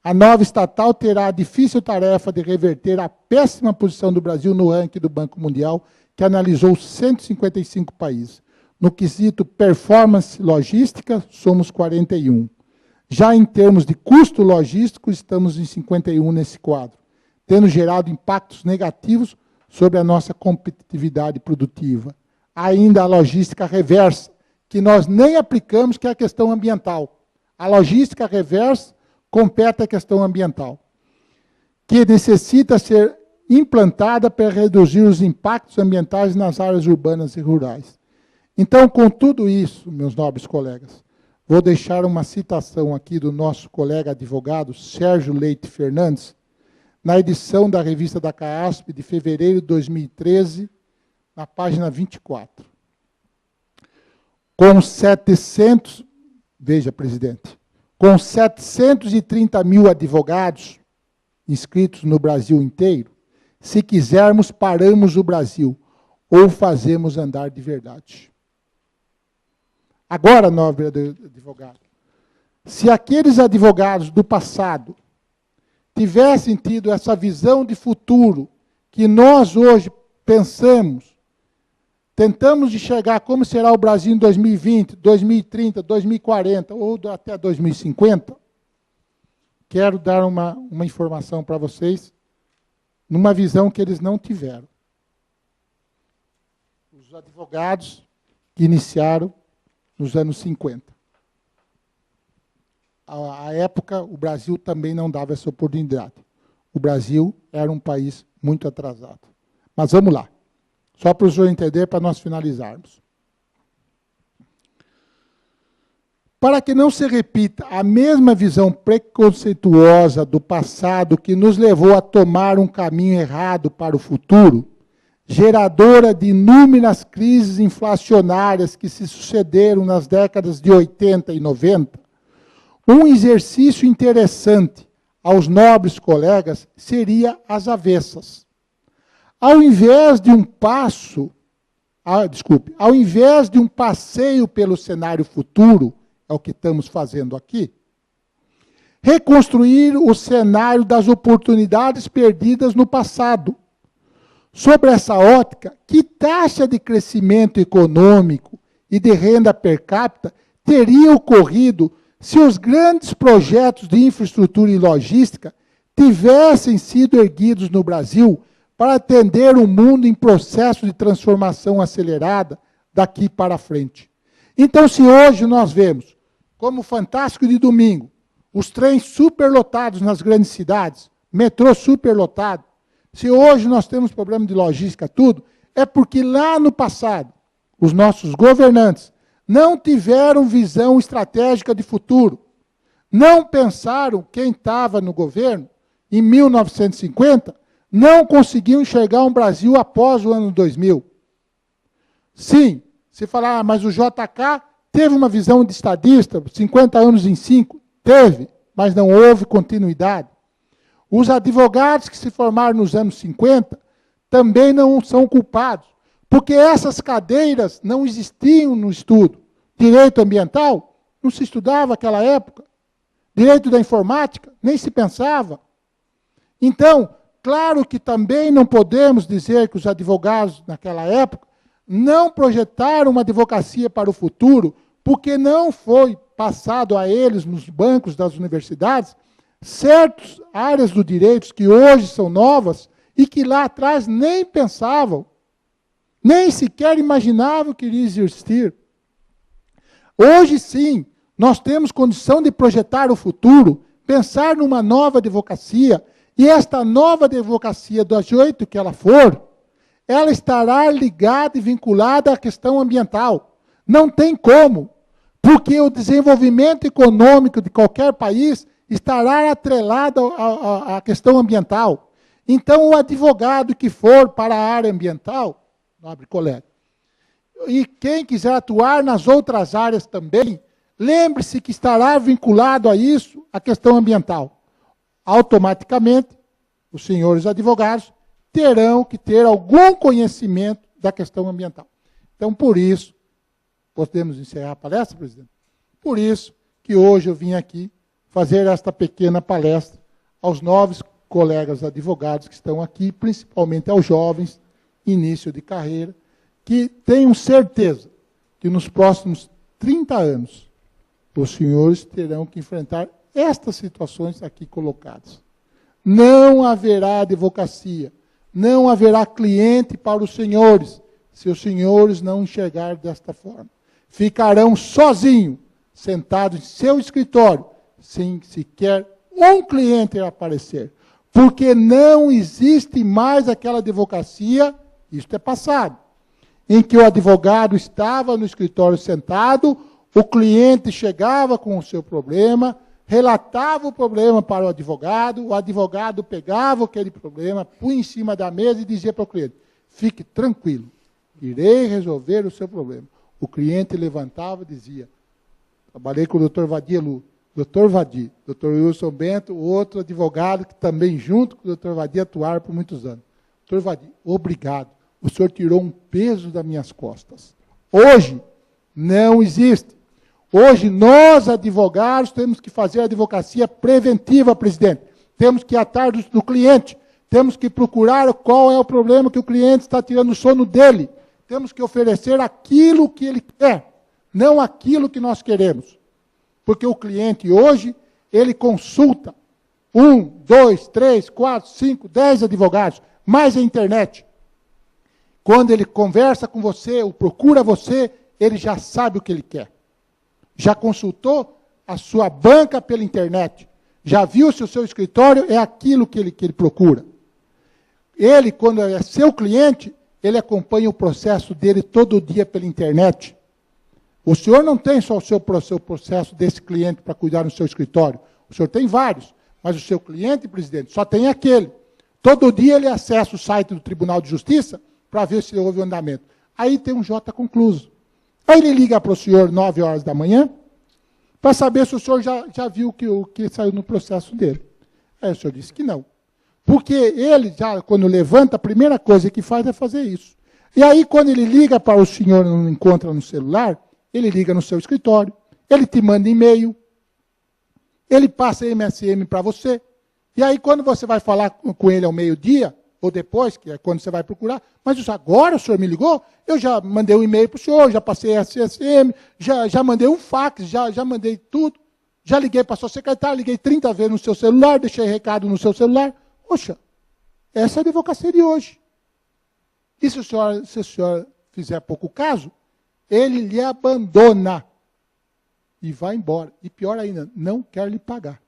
A nova estatal terá a difícil tarefa de reverter a péssima posição do Brasil no ranking do Banco Mundial, que analisou 155 países. No quesito performance logística, somos 41. Já em termos de custo logístico, estamos em 51 nesse quadro, tendo gerado impactos negativos sobre a nossa competitividade produtiva. Ainda a logística reversa, que nós nem aplicamos, que é a questão ambiental. A logística reversa compete à questão ambiental, que necessita ser implantada para reduzir os impactos ambientais nas áreas urbanas e rurais. Então, com tudo isso, meus nobres colegas, vou deixar uma citação aqui do nosso colega advogado, Sérgio Leite Fernandes, na edição da revista da CAASP de fevereiro de 2013, na página 24. Com 700, veja, presidente, com 730 mil advogados inscritos no Brasil inteiro, se quisermos, paramos o Brasil ou fazemos andar de verdade. Agora, nobre advogado, se aqueles advogados do passado tivessem tido essa visão de futuro que nós hoje pensamos, tentamos enxergar como será o Brasil em 2020, 2030, 2040 ou até 2050, quero dar uma informação para vocês, numa visão que eles não tiveram. Os advogados que iniciaram nos anos 50. À época, o Brasil também não dava essa oportunidade. O Brasil era um país muito atrasado. Mas vamos lá. Só para o senhor entender, para nós finalizarmos. Para que não se repita a mesma visão preconceituosa do passado que nos levou a tomar um caminho errado para o futuro, geradora de inúmeras crises inflacionárias que se sucederam nas décadas de 80 e 90, um exercício interessante aos nobres colegas seria as avessas. Ao invés de um passeio pelo cenário futuro, é o que estamos fazendo aqui, reconstruir o cenário das oportunidades perdidas no passado. Sobre essa ótica, que taxa de crescimento econômico e de renda per capita teria ocorrido se os grandes projetos de infraestrutura e logística tivessem sido erguidos no Brasil para atender o mundo em processo de transformação acelerada daqui para frente? Então, se hoje nós vemos, como fantástico de domingo, os trens superlotados nas grandes cidades, metrô superlotado, se hoje nós temos problema de logística, tudo, é porque lá no passado, os nossos governantes não tiveram visão estratégica de futuro. Não pensaram, quem estava no governo, em 1950, não conseguiu enxergar um Brasil após o ano 2000. Sim, se falar, mas o JK teve uma visão de estadista, 50 anos em 5, teve, mas não houve continuidade. Os advogados que se formaram nos anos 50 também não são culpados, porque essas cadeiras não existiam no estudo. Direito ambiental não se estudava naquela época. Direito da informática nem se pensava. Então, claro que também não podemos dizer que os advogados naquela época não projetaram uma advocacia para o futuro, porque não foi passado a eles, nos bancos das universidades, certas áreas do direito que hoje são novas e que lá atrás nem pensavam, nem sequer imaginavam que iria existir. Hoje, sim, nós temos condição de projetar o futuro, pensar numa nova advocacia, e esta nova advocacia, do jeito que ela for, ela estará ligada e vinculada à questão ambiental. Não tem como, porque o desenvolvimento econômico de qualquer país estará atrelado à questão ambiental. Então, o advogado que for para a área ambiental, nobre colega, e quem quiser atuar nas outras áreas também, lembre-se que estará vinculado a isso a questão ambiental. Automaticamente, os senhores advogados terão que ter algum conhecimento da questão ambiental. Então, por isso, podemos encerrar a palestra, presidente? Por isso que hoje eu vim aqui fazer esta pequena palestra aos novos colegas advogados que estão aqui, principalmente aos jovens, início de carreira, que tenham certeza que nos próximos 30 anos, os senhores terão que enfrentar estas situações aqui colocadas. Não haverá advocacia, não haverá cliente para os senhores, se os senhores não enxergarem desta forma. Ficarão sozinhos, sentados em seu escritório, sem sequer um cliente aparecer. Porque não existe mais aquela advocacia, isto é passado, em que o advogado estava no escritório sentado, o cliente chegava com o seu problema, relatava o problema para o advogado pegava aquele problema, punha em cima da mesa e dizia para o cliente, fique tranquilo, irei resolver o seu problema. O cliente levantava e dizia, trabalhei com o Dr. Vadir Lu, Dr. Vadir, Dr. Wilson Bento, outro advogado que também junto com o Dr. Vadir atuaram por muitos anos. Dr. Vadir, obrigado, o senhor tirou um peso das minhas costas. Hoje, não existe. Hoje, nós, advogados, temos que fazer a advocacia preventiva, presidente. Temos que ir atrás do cliente. Temos que procurar qual é o problema que o cliente está tirando o sono dele. Temos que oferecer aquilo que ele quer, não aquilo que nós queremos. Porque o cliente hoje, ele consulta 1, 2, 3, 4, 5, 10 advogados, mais a internet. Quando ele conversa com você, ou procura você, ele já sabe o que ele quer. Já consultou a sua banca pela internet. Já viu se o seu escritório é aquilo que ele procura. Ele, quando é seu cliente, ele acompanha o processo dele todo dia pela internet. O senhor não tem só o seu processo desse cliente para cuidar no seu escritório. O senhor tem vários. Mas o seu cliente, presidente, só tem aquele. Todo dia ele acessa o site do Tribunal de Justiça para ver se houve o andamento. Aí tem um J concluso. Aí ele liga para o senhor 9 horas da manhã para saber se o senhor já viu o que saiu no processo dele. Aí o senhor disse que não. Porque ele, já quando levanta, a primeira coisa que faz é fazer isso. E aí, quando ele liga para o senhor e não encontra no celular, ele liga no seu escritório, ele te manda e-mail, ele passa MSM para você, e aí quando você vai falar com ele ao meio-dia, ou depois, que é quando você vai procurar, mas agora o senhor me ligou, eu já mandei um e-mail para o senhor, já passei SSM, já mandei um fax, já mandei tudo, já liguei para a sua secretária, liguei 30 vezes no seu celular, deixei recado no seu celular. Poxa, essa é a advocacia de hoje. E se o senhor fizer pouco caso, ele lhe abandona e vai embora. E pior ainda, não quer lhe pagar.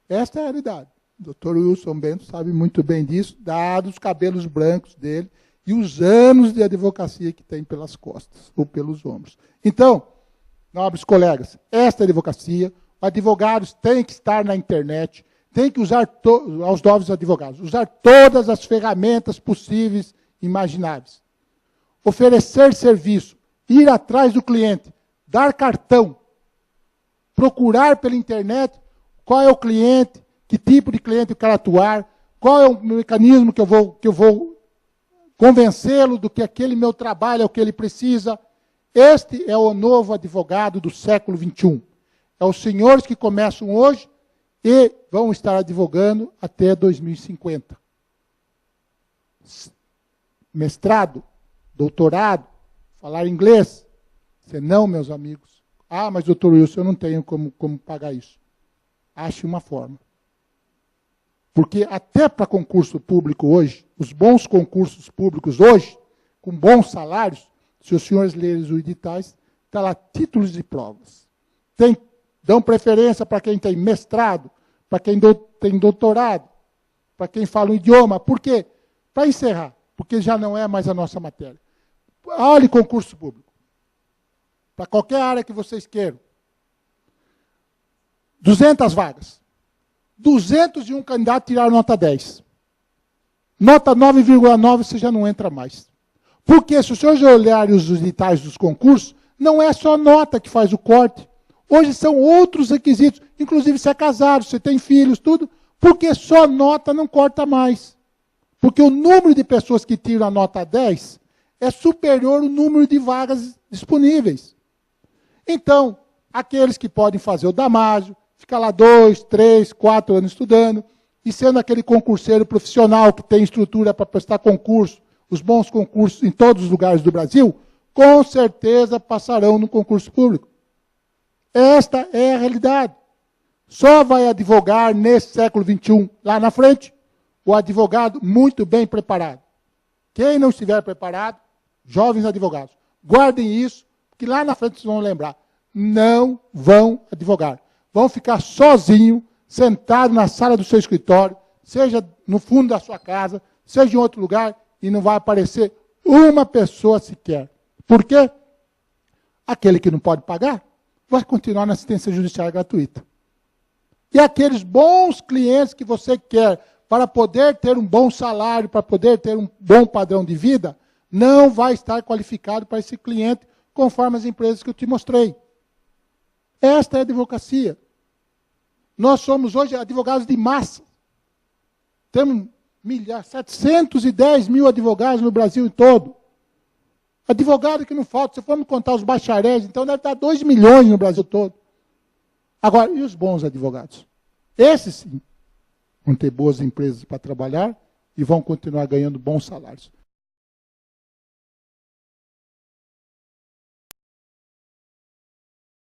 Esta é a realidade. O Dr. Wilson Bento sabe muito bem disso, dados os cabelos brancos dele e os anos de advocacia que tem pelas costas ou pelos ombros. Então, nobres colegas, esta advocacia, advogados têm que estar na internet, têm que usar, aos novos advogados, usar todas as ferramentas possíveis e imagináveis. Oferecer serviço, ir atrás do cliente, dar cartão, procurar pela internet qual é o cliente, que tipo de cliente eu quero atuar, qual é o mecanismo que eu vou convencê-lo do que aquele meu trabalho é o que ele precisa. Este é o novo advogado do século XXI. É os senhores que começam hoje e vão estar advogando até 2050. Mestrado, doutorado, falar inglês. Senão, meus amigos, mas doutor Wilson, eu não tenho como pagar isso. Ache uma forma. Porque até para concurso público hoje, os bons concursos públicos hoje, com bons salários, se os senhores lerem os editais, está lá títulos de provas. Dão preferência para quem tem mestrado, para quem tem doutorado, para quem fala um idioma. Por quê? Para encerrar, porque já não é mais a nossa matéria. Olhe concurso público. Para qualquer área que vocês queiram. 200 vagas. 201 candidatos tiraram nota 10. Nota 9,9 você já não entra mais. Porque se os senhores olharem os editais dos concursos, não é só nota que faz o corte. Hoje são outros requisitos, inclusive se é casado, se tem filhos, tudo, porque só nota não corta mais. Porque o número de pessoas que tiram a nota 10 é superior ao número de vagas disponíveis. Então, aqueles que podem fazer o damásio, ficar lá 2, 3, 4 anos estudando, e sendo aquele concurseiro profissional que tem estrutura para prestar concurso, os bons concursos em todos os lugares do Brasil, com certeza passarão no concurso público. Esta é a realidade. Só vai advogar nesse século XXI, lá na frente, o advogado muito bem preparado. Quem não estiver preparado, jovens advogados, guardem isso, que lá na frente vocês vão lembrar. Não vão advogar. Vão ficar sozinhos, sentados na sala do seu escritório, seja no fundo da sua casa, seja em outro lugar, e não vai aparecer uma pessoa sequer. Por quê? Aquele que não pode pagar vai continuar na assistência judiciária gratuita. E aqueles bons clientes que você quer para poder ter um bom salário, para poder ter um bom padrão de vida, não vai estar qualificado para esse cliente, conforme as empresas que eu te mostrei. Esta é a advocacia. Nós somos hoje advogados de massa. Temos 710 mil advogados no Brasil todo. Advogado que não falta, se formos contar os bacharéis, então deve estar 2 milhões no Brasil todo. Agora, e os bons advogados? Esses sim vão ter boas empresas para trabalhar e vão continuar ganhando bons salários.